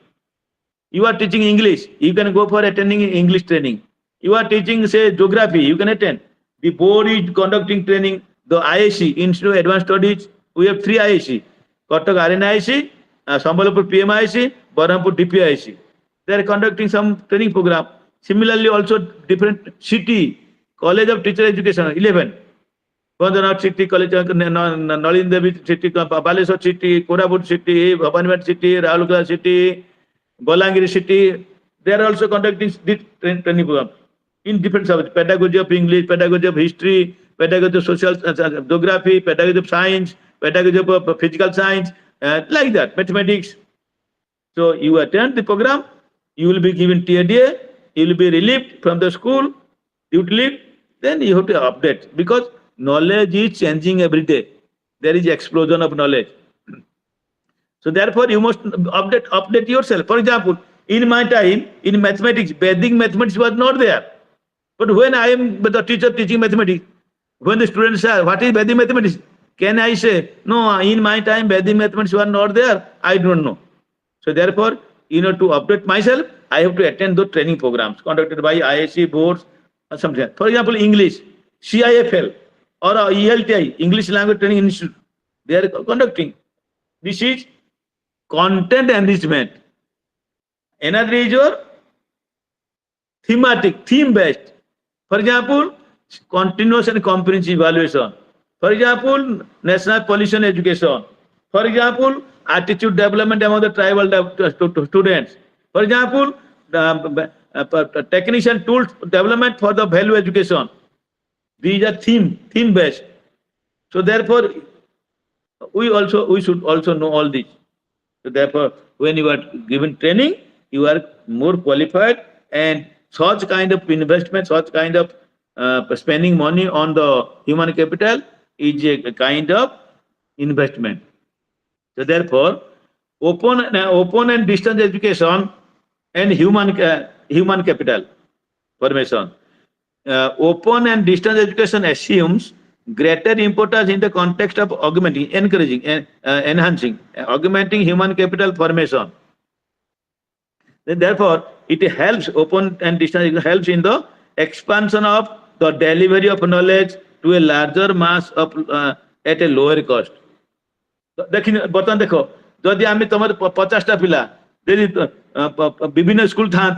You are teaching English, you can go for attending English training. You are teaching, say, geography, you can attend. The board is conducting training, the IIC, Institute of Advanced Studies, we have 3 IIC, Kotak RNIC, Sambalapur PMIC, Berhampur DPIC. They are conducting some training program. Similarly, also different city, College of Teacher Education, 11. Bandhanath City, College of Nalin Devi City, Baleswar City, Koraput City, Bhabanwat City, Raulkela City, Bolangiri City. They are also conducting this training program in different subjects: pedagogy of English, pedagogy of history, pedagogy of social geography, pedagogy of science, pedagogy of physical science, like that, mathematics. So you attend the program, you will be given TADA, you will be relieved from the school, you will leave, then you have to update because knowledge is changing every day. There is explosion of knowledge. So therefore you must update yourself. For example, in my time, in mathematics, Vedic mathematics was not there. But when I am the teacher teaching mathematics, when the students say, what is Vedic mathematics? Can I say, no, in my time, Vedic mathematics were not there? I don't know. So therefore, to update myself, I have to attend those training programs conducted by IIC boards or something. For example, English, CIFL or ELTI, English Language Training Institute, they are conducting. This is content enrichment. Another is your thematic, theme-based. For example, continuous and comprehensive evaluation. For example, national pollution education. For example, attitude development among the tribal students. For example, technician tools development for the value education. These are theme-based. So therefore, we should also know all this. So therefore, when you are given training, you are more qualified, and such kind of investment, such kind of spending money on the human capital is a kind of investment. So therefore, open and distance education and human capital formation. Open and distance education assumes greater importance in the context of augmenting, encouraging, and enhancing, augmenting human capital formation. Then therefore, it helps, open and distance helps in the expansion of the delivery of knowledge to a larger mass of at a lower cost. बर्तमान देखो जदि आम तुम 50टा पिला विभिन्न school था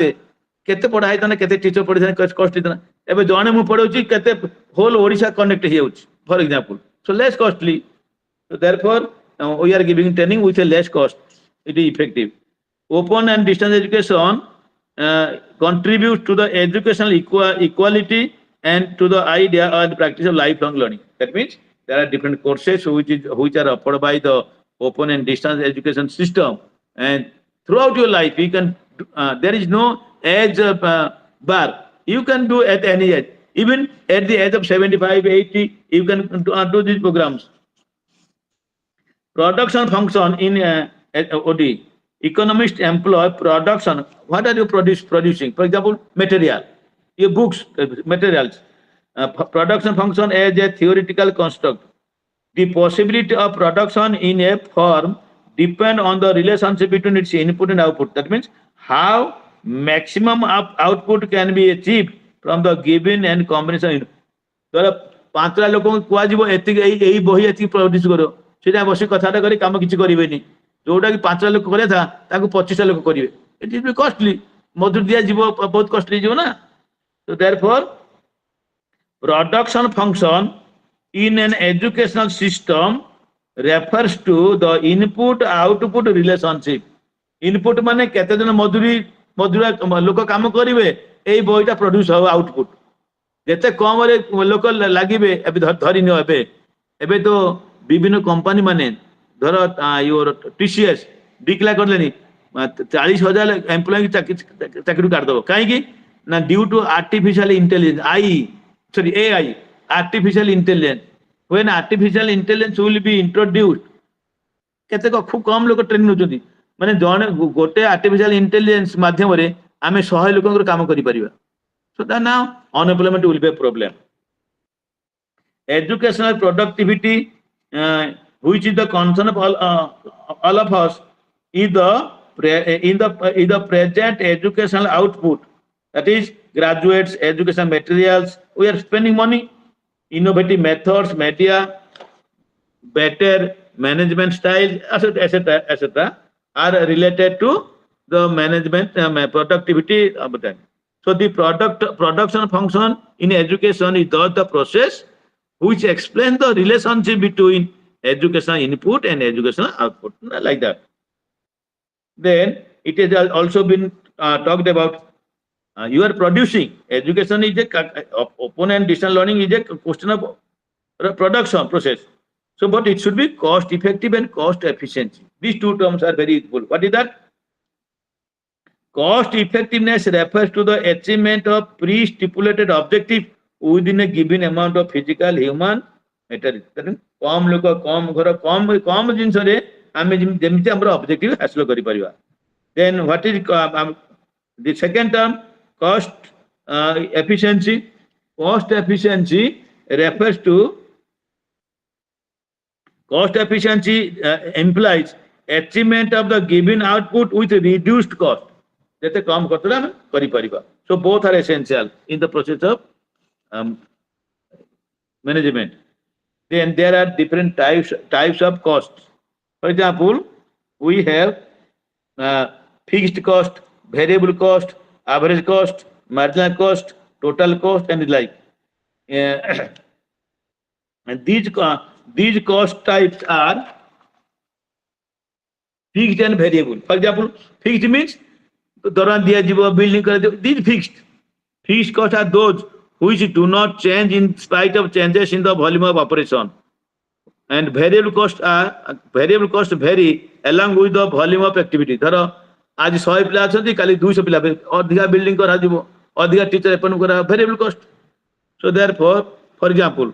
केते पढ़ाई था केते टीचर पढ़ी कस्ट था एबे जने मु पढ़ाउची केते होल ओडिशा कनेक्ट हे होची for example so less costly so therefore we are giving training with a less cost it is effective open and distance education contributes to the educational equality and to the idea and practice of lifelong learning. That means there are different courses which are offered by the open and distance education system, and throughout your life you can there is no age bar. You can do at any age, even at the age of 75, 80, you can do these programs. Production function in OD. Economists employ production. What are you producing? For example, material, your books, materials. Production function as a theoretical construct. The possibility of production in a form depend on the relationship between its input and output. That means how maximum output can be achieved from the given and combination. So, 5 लोक को यही बही ये produce करो सीधा बस कथा करी काम किसी करेंगे जोटा कि 5 लोक करा था 25 लोक करेंगे इट इज बी कॉस्टली मजूरी दिया जीव बहुत कॉस्टली जीव ना so therefore production function in an educational system refers to the input output relationship input माने केते जन मजूरा लोक काम करिवे एई बहिटा प्रोड्यूस हो आउटपुट जेते कम रे लोक लागिबे एबे धरि न एबे तो विभिन्न कंपनी माने धर योर टीसीएस डिक्लेयर करलेनी 40,000 एम्प्लॉय चाकरी काट दबो काहे ना due to artificial intelligence AI artificial intelligence when artificial intelligence will be introduced केते खूब कम लोक ट्रेनिंग होचोदी माने जण गोटे आर्टिफिशियल इंटेलिजेंस माध्यम रे आमे 100 लोकंकर काम करि परिबा so that now unemployment will be a problem educational productivity which is the concern of all of us is the present educational output that is graduates education materials we are spending money innovative methods media better management style etc are related to the management productivity of that so the production function in education is the process which explain the relationship between educational input and educational output like that then it has also been talked about you are producing education is a open and distance learning is a question of production process so but it should be cost effective and cost efficiency these two terms are very useful what is that cost effectiveness refers to the achievement of pre-stipulated objective within a given amount of physical human material कम लोक कम घर कम जिनस रे आमे जेमिति हमर objective हासिल करि परिबा then what is the second term cost efficiency refers to cost efficiency implies achievement of the given output with reduced cost जते कम खर्च रे हम करि परिबा so both are essential in the process of management then there are different types of costs for example we have fixed cost variable cost average cost marginal cost total cost and like and these cost types are fixed and variable for example fixed means दौरान दिया जीव building कर these fixed costs are those which do not change in spite of changes in the volume of operation and variable cost vary along with the volume of activity धर आज 100 पिला अछंती काली 200 पिला अधिका building करा जीवो अधिका टीचर अपन करा variable cost so therefore for example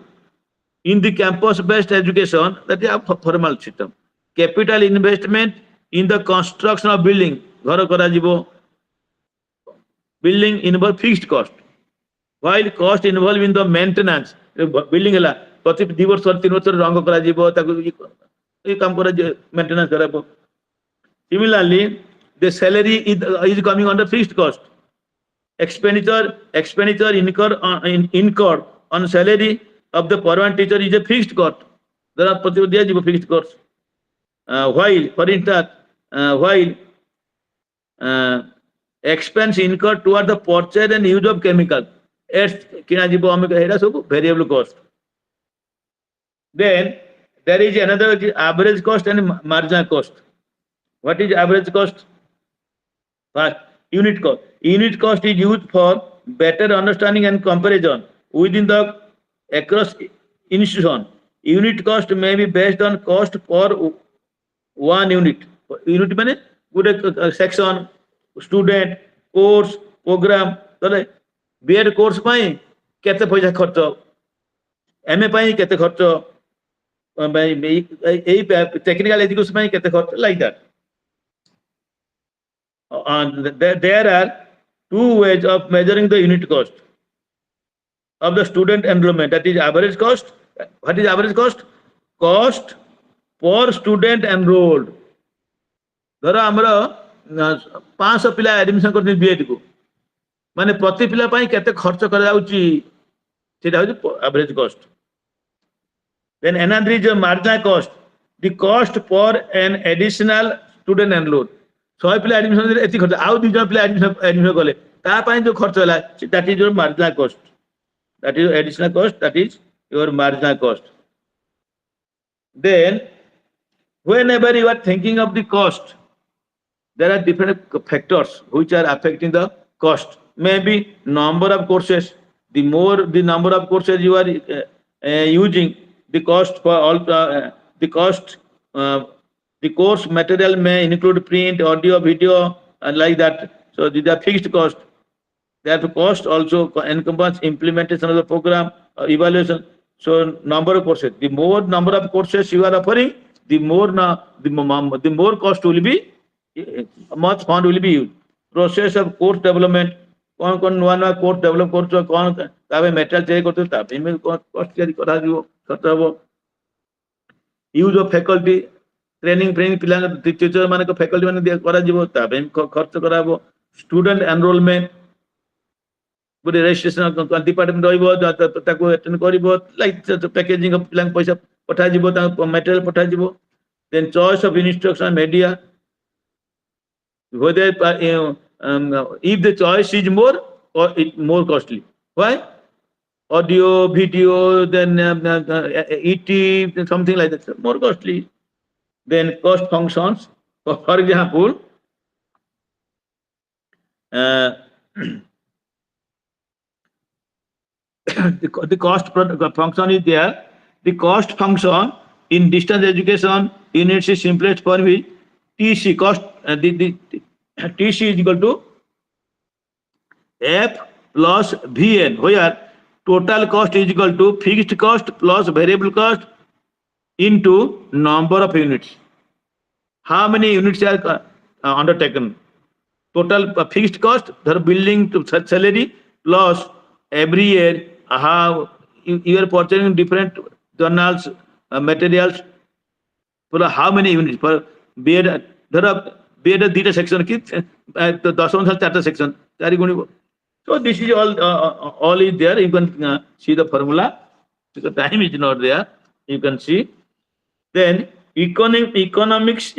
in the campus based education that is a formal system capital investment in the construction of building घर करा जीवो building involve fixed cost while cost involved in the maintenance building hela प्रति 2 वर्ष 3 वर्ष रंग करा जीवो ताको ये काम करा मेंटेनेंस करबो similarly the salary is coming under fixed cost expenditure incurred on salary of the permanent teacher is a fixed cost there are प्रति दिया जीवो fixed cost while for instance while expense incurred toward the purchase and use of chemical किना जीवो हम एटा सब variable cost then there is another average cost and marginal cost what is average cost first unit cost is used for better understanding and comparison within the across institution unit cost may be based on cost per one unit माने गुटे section student course programme तले BEd course पई केते पैसा खर्च MA पई केते खर्च technical education पई केते खर्च like that and there are two ways of measuring the unit cost of the student enrollment that is average cost what is average cost per student enrolled धर आमर 500 पिला एडमिशन कर बीएड को माने प्रति पिला पई केते खर्च कर जाउची सेटा हो average cost then another is marginal cost the cost for an additional student enrolled 100 ପିଲା admission ଦେଲେ ଏତିକି ଖର୍ଚ୍ଚ, ଆଉ 2 ଜଣ ପିଲା admission କଲେ ତା ପାଇଁ ଯୋଉ ଖର୍ଚ୍ଚ ହେଲା that is your marginal cost, that is additional cost, that is your marginal cost. Then whenever you are thinking of the cost, there are different factors which are affecting the cost. Maybe number of courses. The more the number of courses you are using, the cost for all the cost. The course material may include print, audio, video, and like that. So these are fixed cost. That cost also encompass implementation of the program, evaluation. So number of courses. The more number of courses you are offering, the more the more cost will be, much fund will be used. Process of course development. कौन नुआ नुआ course develop कर कौन material check करते cost use of faculty training पिला teacher मान faculty मैंने खर्च करा स्टूडेंट एनरोलमेंट गोटे रजिस्ट्रेशन डिपार्टमेंट रटेंड कर पैकेजिंग पिला पैसा पठाई मेटेरियल पठाई then choice of instruction media whether if the choice is more or it more costly. Why? Audio, video, then ET, something like that, more costly. Then cost functions. For example, the cost function is there. The cost function in distance education units is simplest form is TC cost. The TC is equal to F plus VN, where total cost is equal to fixed cost plus variable cost into number of units. How many units are undertaken? Total fixed cost, the building to salary plus every year how you are purchasing different journals, materials for how many units per BEd. BEd data section ki 10 chapter section 4 guni. So this is all is there. You can see the formula because time is not there. You can see. Then economies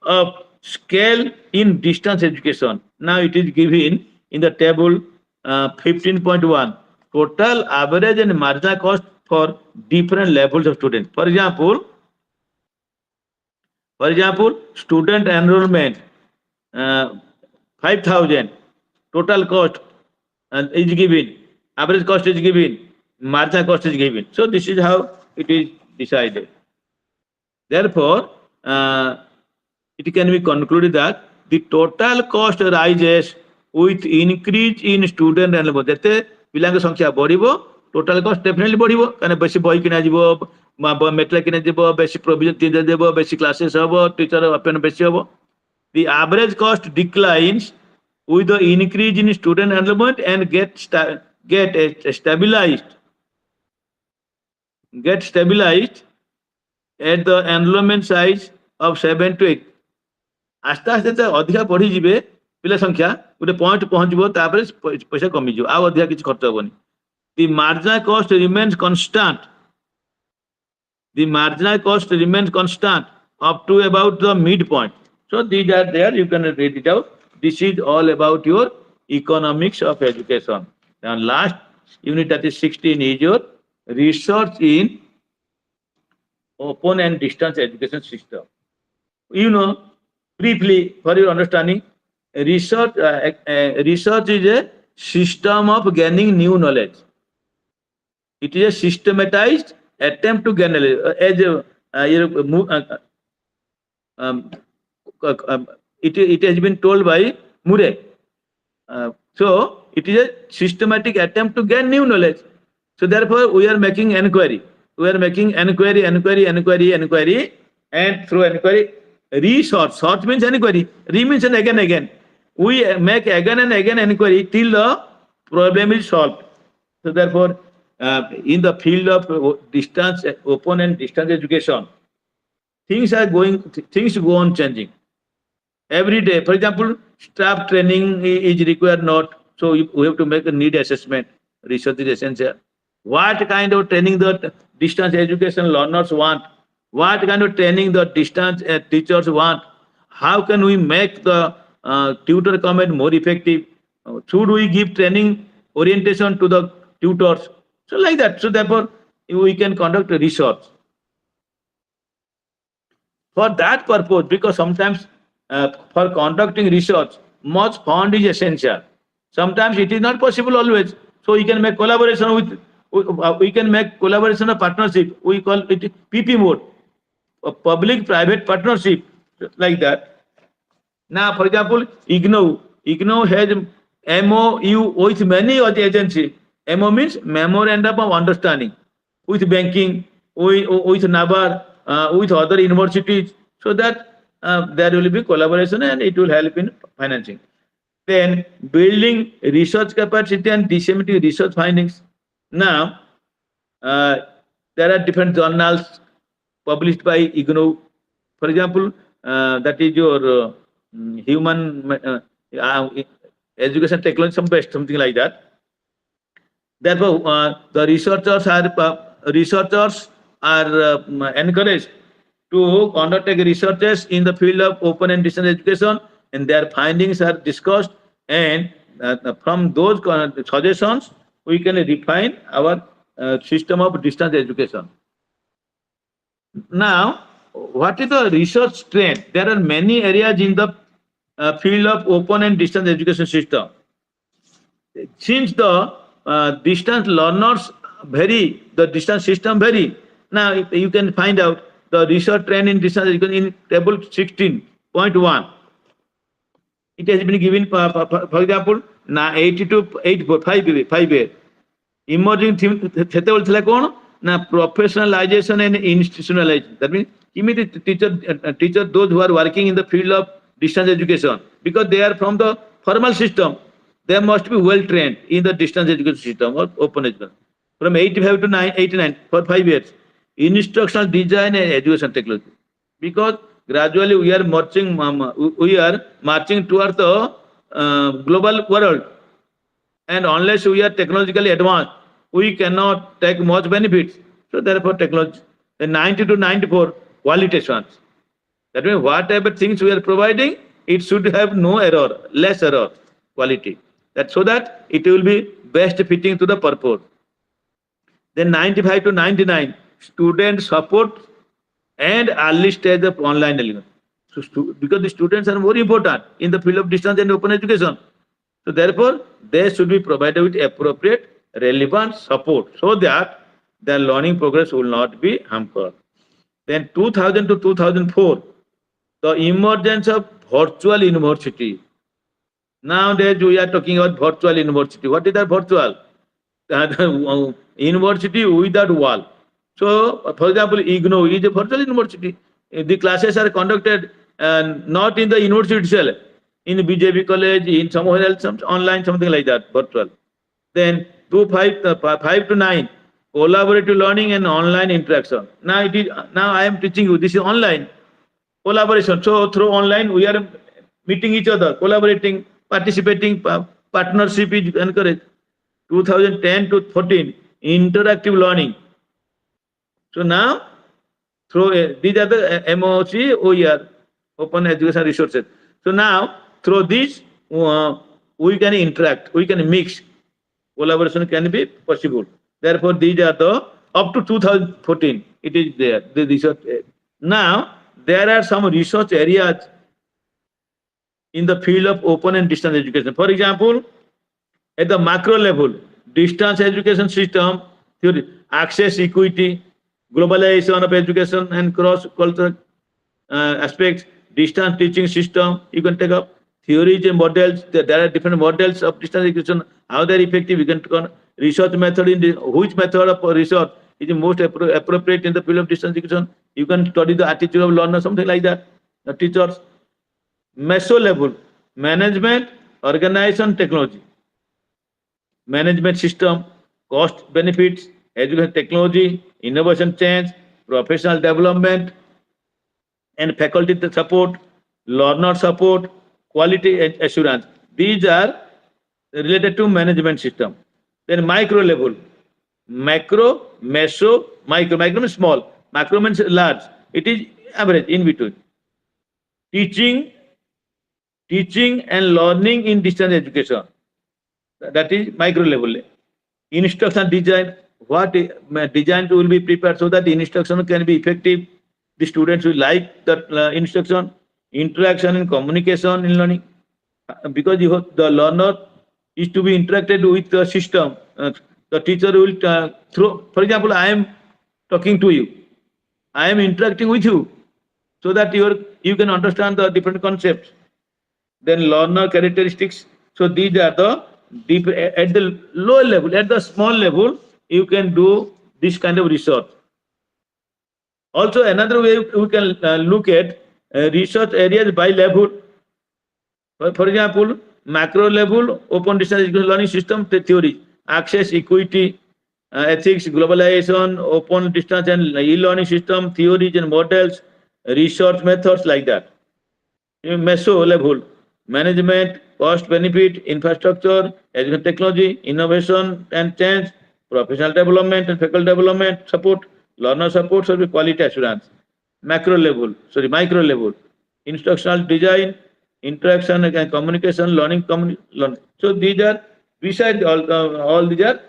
of scale in distance education. Now it is given in the table 15.1. Total average and marginal cost for different levels of students. For example, student enrollment 5,000 total cost is given, average cost is given, marginal cost is given. So this is how it is decided. Therefore, it can be concluded that the total cost rises with increase in student enrollment. जते पिलांक संख्या बढ़िबो total cost definitely बढ़िबो काने बेसी बही किना जिवो material किना जिवो बेसी प्रोविजन टीचर देबो बेसी क्लासेस हबो टीचर ओपन बेसी हबो. The average cost declines with the increase in student enrollment and get stabilized at the enrollment size of 7 to 8. आस्ते आस्ते अधिका बढ़ी जिबे पिला संख्या गोटे पॉइंट पहुंचबो तापर पैसा कमी जो आ अधिका किछ खर्च होबनी. The marginal cost remains constant. Up to about the midpoint. So these are there, you can read it out. This is all about your economics of education. And last unit, that is 16, is your research in open and distance education system. You know, briefly for your understanding, research is a system of gaining new knowledge. It is a systematized attempt to gain knowledge. It has been told by Murray. So it is a systematic attempt to gain new knowledge. So therefore we are making inquiry. And through inquiry, research. Search means inquiry. Re means again. We make again and again inquiry till the problem is solved. So therefore, in the field of distance, open and distance education, things go on changing every day. For example, staff training is required not, so we have to make a need assessment. Research is essential. What kind of training the distance education learners want? What kind of training the distance teachers want? how can we make the tutor comment more effective? Should we give training orientation to the tutors? So like that. So therefore, we can conduct a research. For that purpose, because sometimes for conducting research, much fund is essential. Sometimes it is not possible always. So we can make collaboration with, we can make collaboration or partnership. We call it PP mode, a public-private partnership, like that. Now, for example, IGNOU has MOU with many other agencies. MO means Memorandum of Understanding with banking, with NABARD, with other universities, so that there will be collaboration and it will help in financing. Then building research capacity and disseminating research findings. Now, there are different journals published by IGNOU. For example, that is your human education technology, something like that. Therefore, the researchers are encouraged to conduct researches in the field of open and distance education, and their findings are discussed, and from those suggestions we can refine our system of distance education. Now, what is the research trend? There are many areas in the field of open and distance education system. Since the distance learners vary, the distance system vary. Now you can find out the research trend in distance education in table 16.1. It has been given, for example, 82.5. Emerging theme na professionalization and institutionalization. That means immediate teacher those who are working in the field of distance education, because they are from the formal system, they must be well trained in the distance education system or open education. From 85 to 89 for 5 years, instructional design and education technology. Because gradually we are marching towards the global world, and unless we are technologically advanced, we cannot take much benefits. So therefore, technology. The 90 to 94 quality assurance. That means whatever things we are providing, it should have no error, less error, quality. That so that it will be best fitting to the purpose. Then 95 to 99 student support and early stage of online learning. So because the students are more important in the field of distance and open education. So therefore, they should be provided with appropriate, relevant support so that their learning progress will not be hampered. Then 2000 to 2004, the emergence of virtual university. Nowadays, we are talking about virtual university. What is that virtual? University without wall. So, for example, IGNOU is a virtual university. The classes are conducted not in the university itself, in BJP college, in somewhere else, online, something like that, virtual. Then 5 to 9, collaborative learning and online interaction. Now I am teaching you, this is online collaboration. So through online, we are meeting each other, collaborating, participating, partnership is encouraged. 2010 to 14, interactive learning. So now, through these are the MOC, OER, Open Education Resources. So now, through this, we can interact, we can mix. Collaboration can be possible. Therefore, these are the up to 2014. It is there. The research. Now, there are some research areas in the field of open and distance education. For example, at the macro level, distance education system theory, access equity, globalization of education and cross-cultural aspects, distance teaching system, you can take up theories and models. There are different models of distance education, how they're effective. You can research method, in which method of research is the most appropriate in the field of distance education. You can study the attitude of learners, something like that. The teachers. Meso level, management, organization, technology. Management system, cost benefits, education technology, innovation change, professional development, and faculty support, learner support, quality assurance. These are related to management system. Then micro level, macro, meso, micro. Micro means small, macro means large. It is average, in between. teaching and learning in distance education. That is micro level. Instruction design, what designs will be prepared so that the instruction can be effective. The students will like that instruction. Interaction and communication in learning, because the learner is to be interacted with the system. The teacher will throw, for example, I am talking to you, I am interacting with you, so that you can understand the different concepts. Then learner characteristics. So these are the deep at the lower level, at the small level, you can do this kind of research. Also, another way we can look at research areas by level. For example, macro level, open distance education learning system theory, access, equity, ethics, globalization, open distance and e-learning system, theories and models, research methods like that. In meso level, management, cost benefit, infrastructure, education technology, innovation and change, professional development and faculty development, support, learner support, service quality assurance. Micro level, instructional design, interaction and communication, learning. So these are beside all these are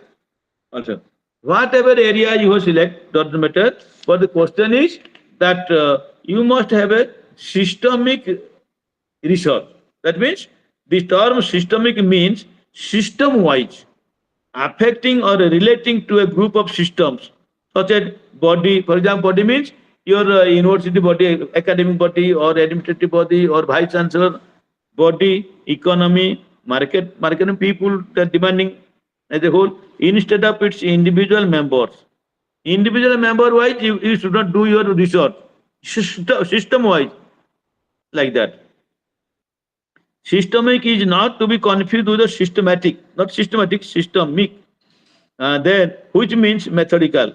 also. Whatever area you select doesn't matter. But the question is that you must have a systemic research. That means the term systemic means system-wise, affecting or relating to a group of systems, such as body. For example, body means your university body, academic body, or administrative body, or vice chancellor body, economy, marketing people that demanding as a whole, instead of its individual members. Individual member wise, you should not do your research. System wise, like that. Systemic is not to be confused with the systematic, not systematic, systemic. Then, which means methodical.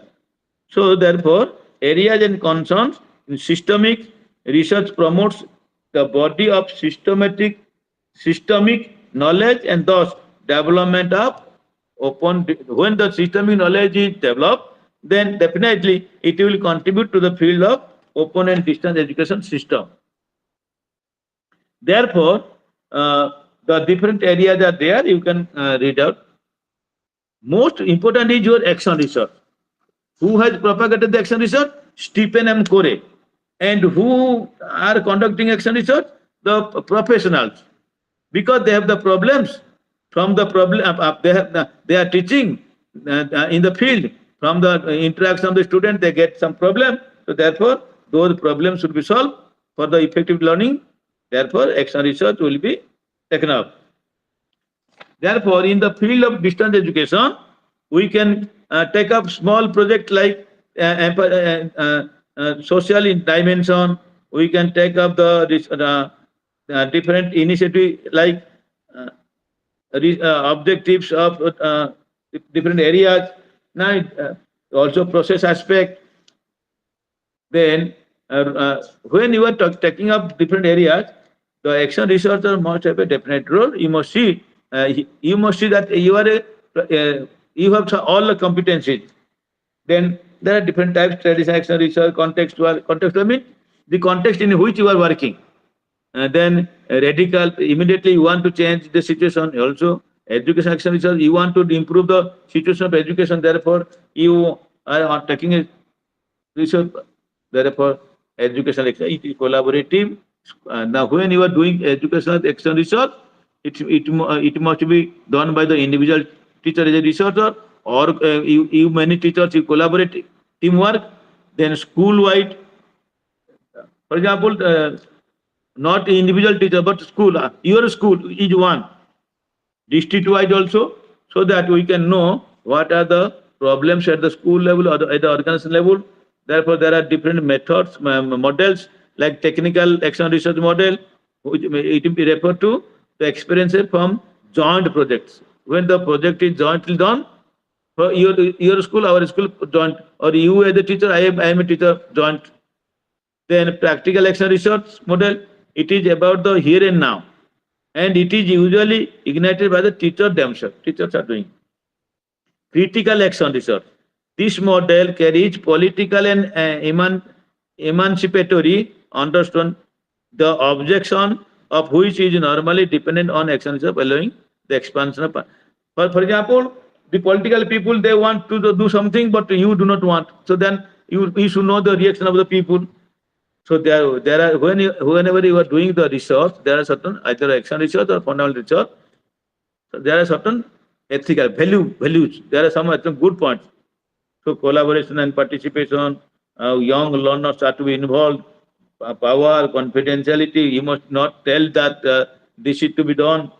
So, therefore, areas and concerns in systemic research promotes the body of systemic knowledge and thus development of open. When the systemic knowledge is developed, then definitely it will contribute to the field of open and distance education system. Therefore, the different areas are there, you can read out. Most important is your action research. Who has propagated the action research? Stephen M. Corey. And who are conducting action research? The professionals. Because they have the problems. From the problem, they are teaching in the field. From the interaction of the student, they get some problem. So therefore, those problems should be solved for the effective learning. Therefore, action research will be taken up. Therefore, in the field of distance education, we can take up small projects like social dimension. We can take up the different initiative like objectives of different areas. Now, also process aspect. Then, when you are taking up different areas, the action researcher must have a definite role. You must see that you are you have all the competencies. Then there are different types: traditional action research, contextual. Contextual means the context in which you are working. Then radical, immediately you want to change the situation. Also, education action research, you want to improve the situation of education. Therefore, you are taking a research. Therefore, education action it is collaborative. Now, when you are doing educational action research, it must be done by the individual teacher as a researcher, or you many teachers you collaborate, teamwork. Then school-wide, for example, not individual teacher but school. Your school is one. District-wide also, so that we can know what are the problems at the school level or at the organization level. Therefore, there are different methods, models like technical action research model, which it be referred to the experiences from joint projects. When the project is jointly done, for your school, our school joint, or you as a teacher, I am a teacher joint. Then practical action research model, it is about the here and now, and it is usually ignited by the teacher themselves. Teachers are doing. Critical action research. This model carries political and emancipatory understanding. the objection of which is normally dependent on actions of allowing the expansion of. For example, the political people, they want to do something, but you do not want. So then you should know the reaction of the people. So there are whenever you are doing the research, there are certain either action research or fundamental research. So there are certain ethical values. There are some good points. So collaboration and participation, young learners start to be involved. Power, confidentiality. You must not tell that this is to be done,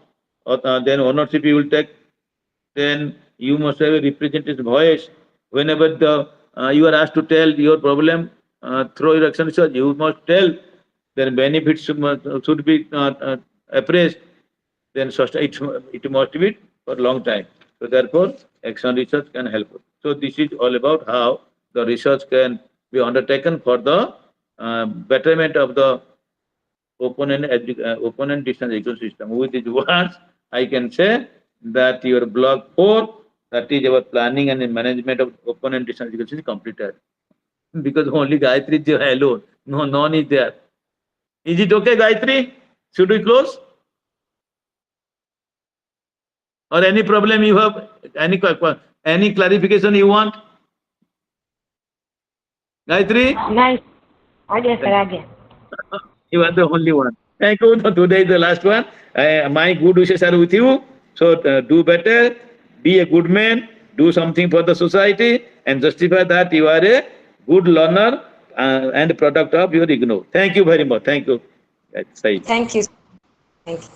or then ownership you will take. Then you must have a representative voice. Whenever you are asked to tell your problem through your action research, you must tell. Then benefits should be appraised. Then it must be for a long time. So therefore, action research can help. So this is all about how the research can be undertaken for the betterment of the open and distance education system. With these words, I can say that your block 4, that is our planning and management of open and distance education, is completed. Because only Gayatri is alone. No one is there. Is it okay, Gayatri? Should we close? Or any problem you have? Any clarification you want? Gayatri? Nice. Again, sir, again. You are the only one. Thank you. So today is the last one. My good wishes are with you. So do better, be a good man, do something for the society, and justify that you are a good learner and product of your IGNOU. Thank you very much. Thank you. Thank you. Thank you.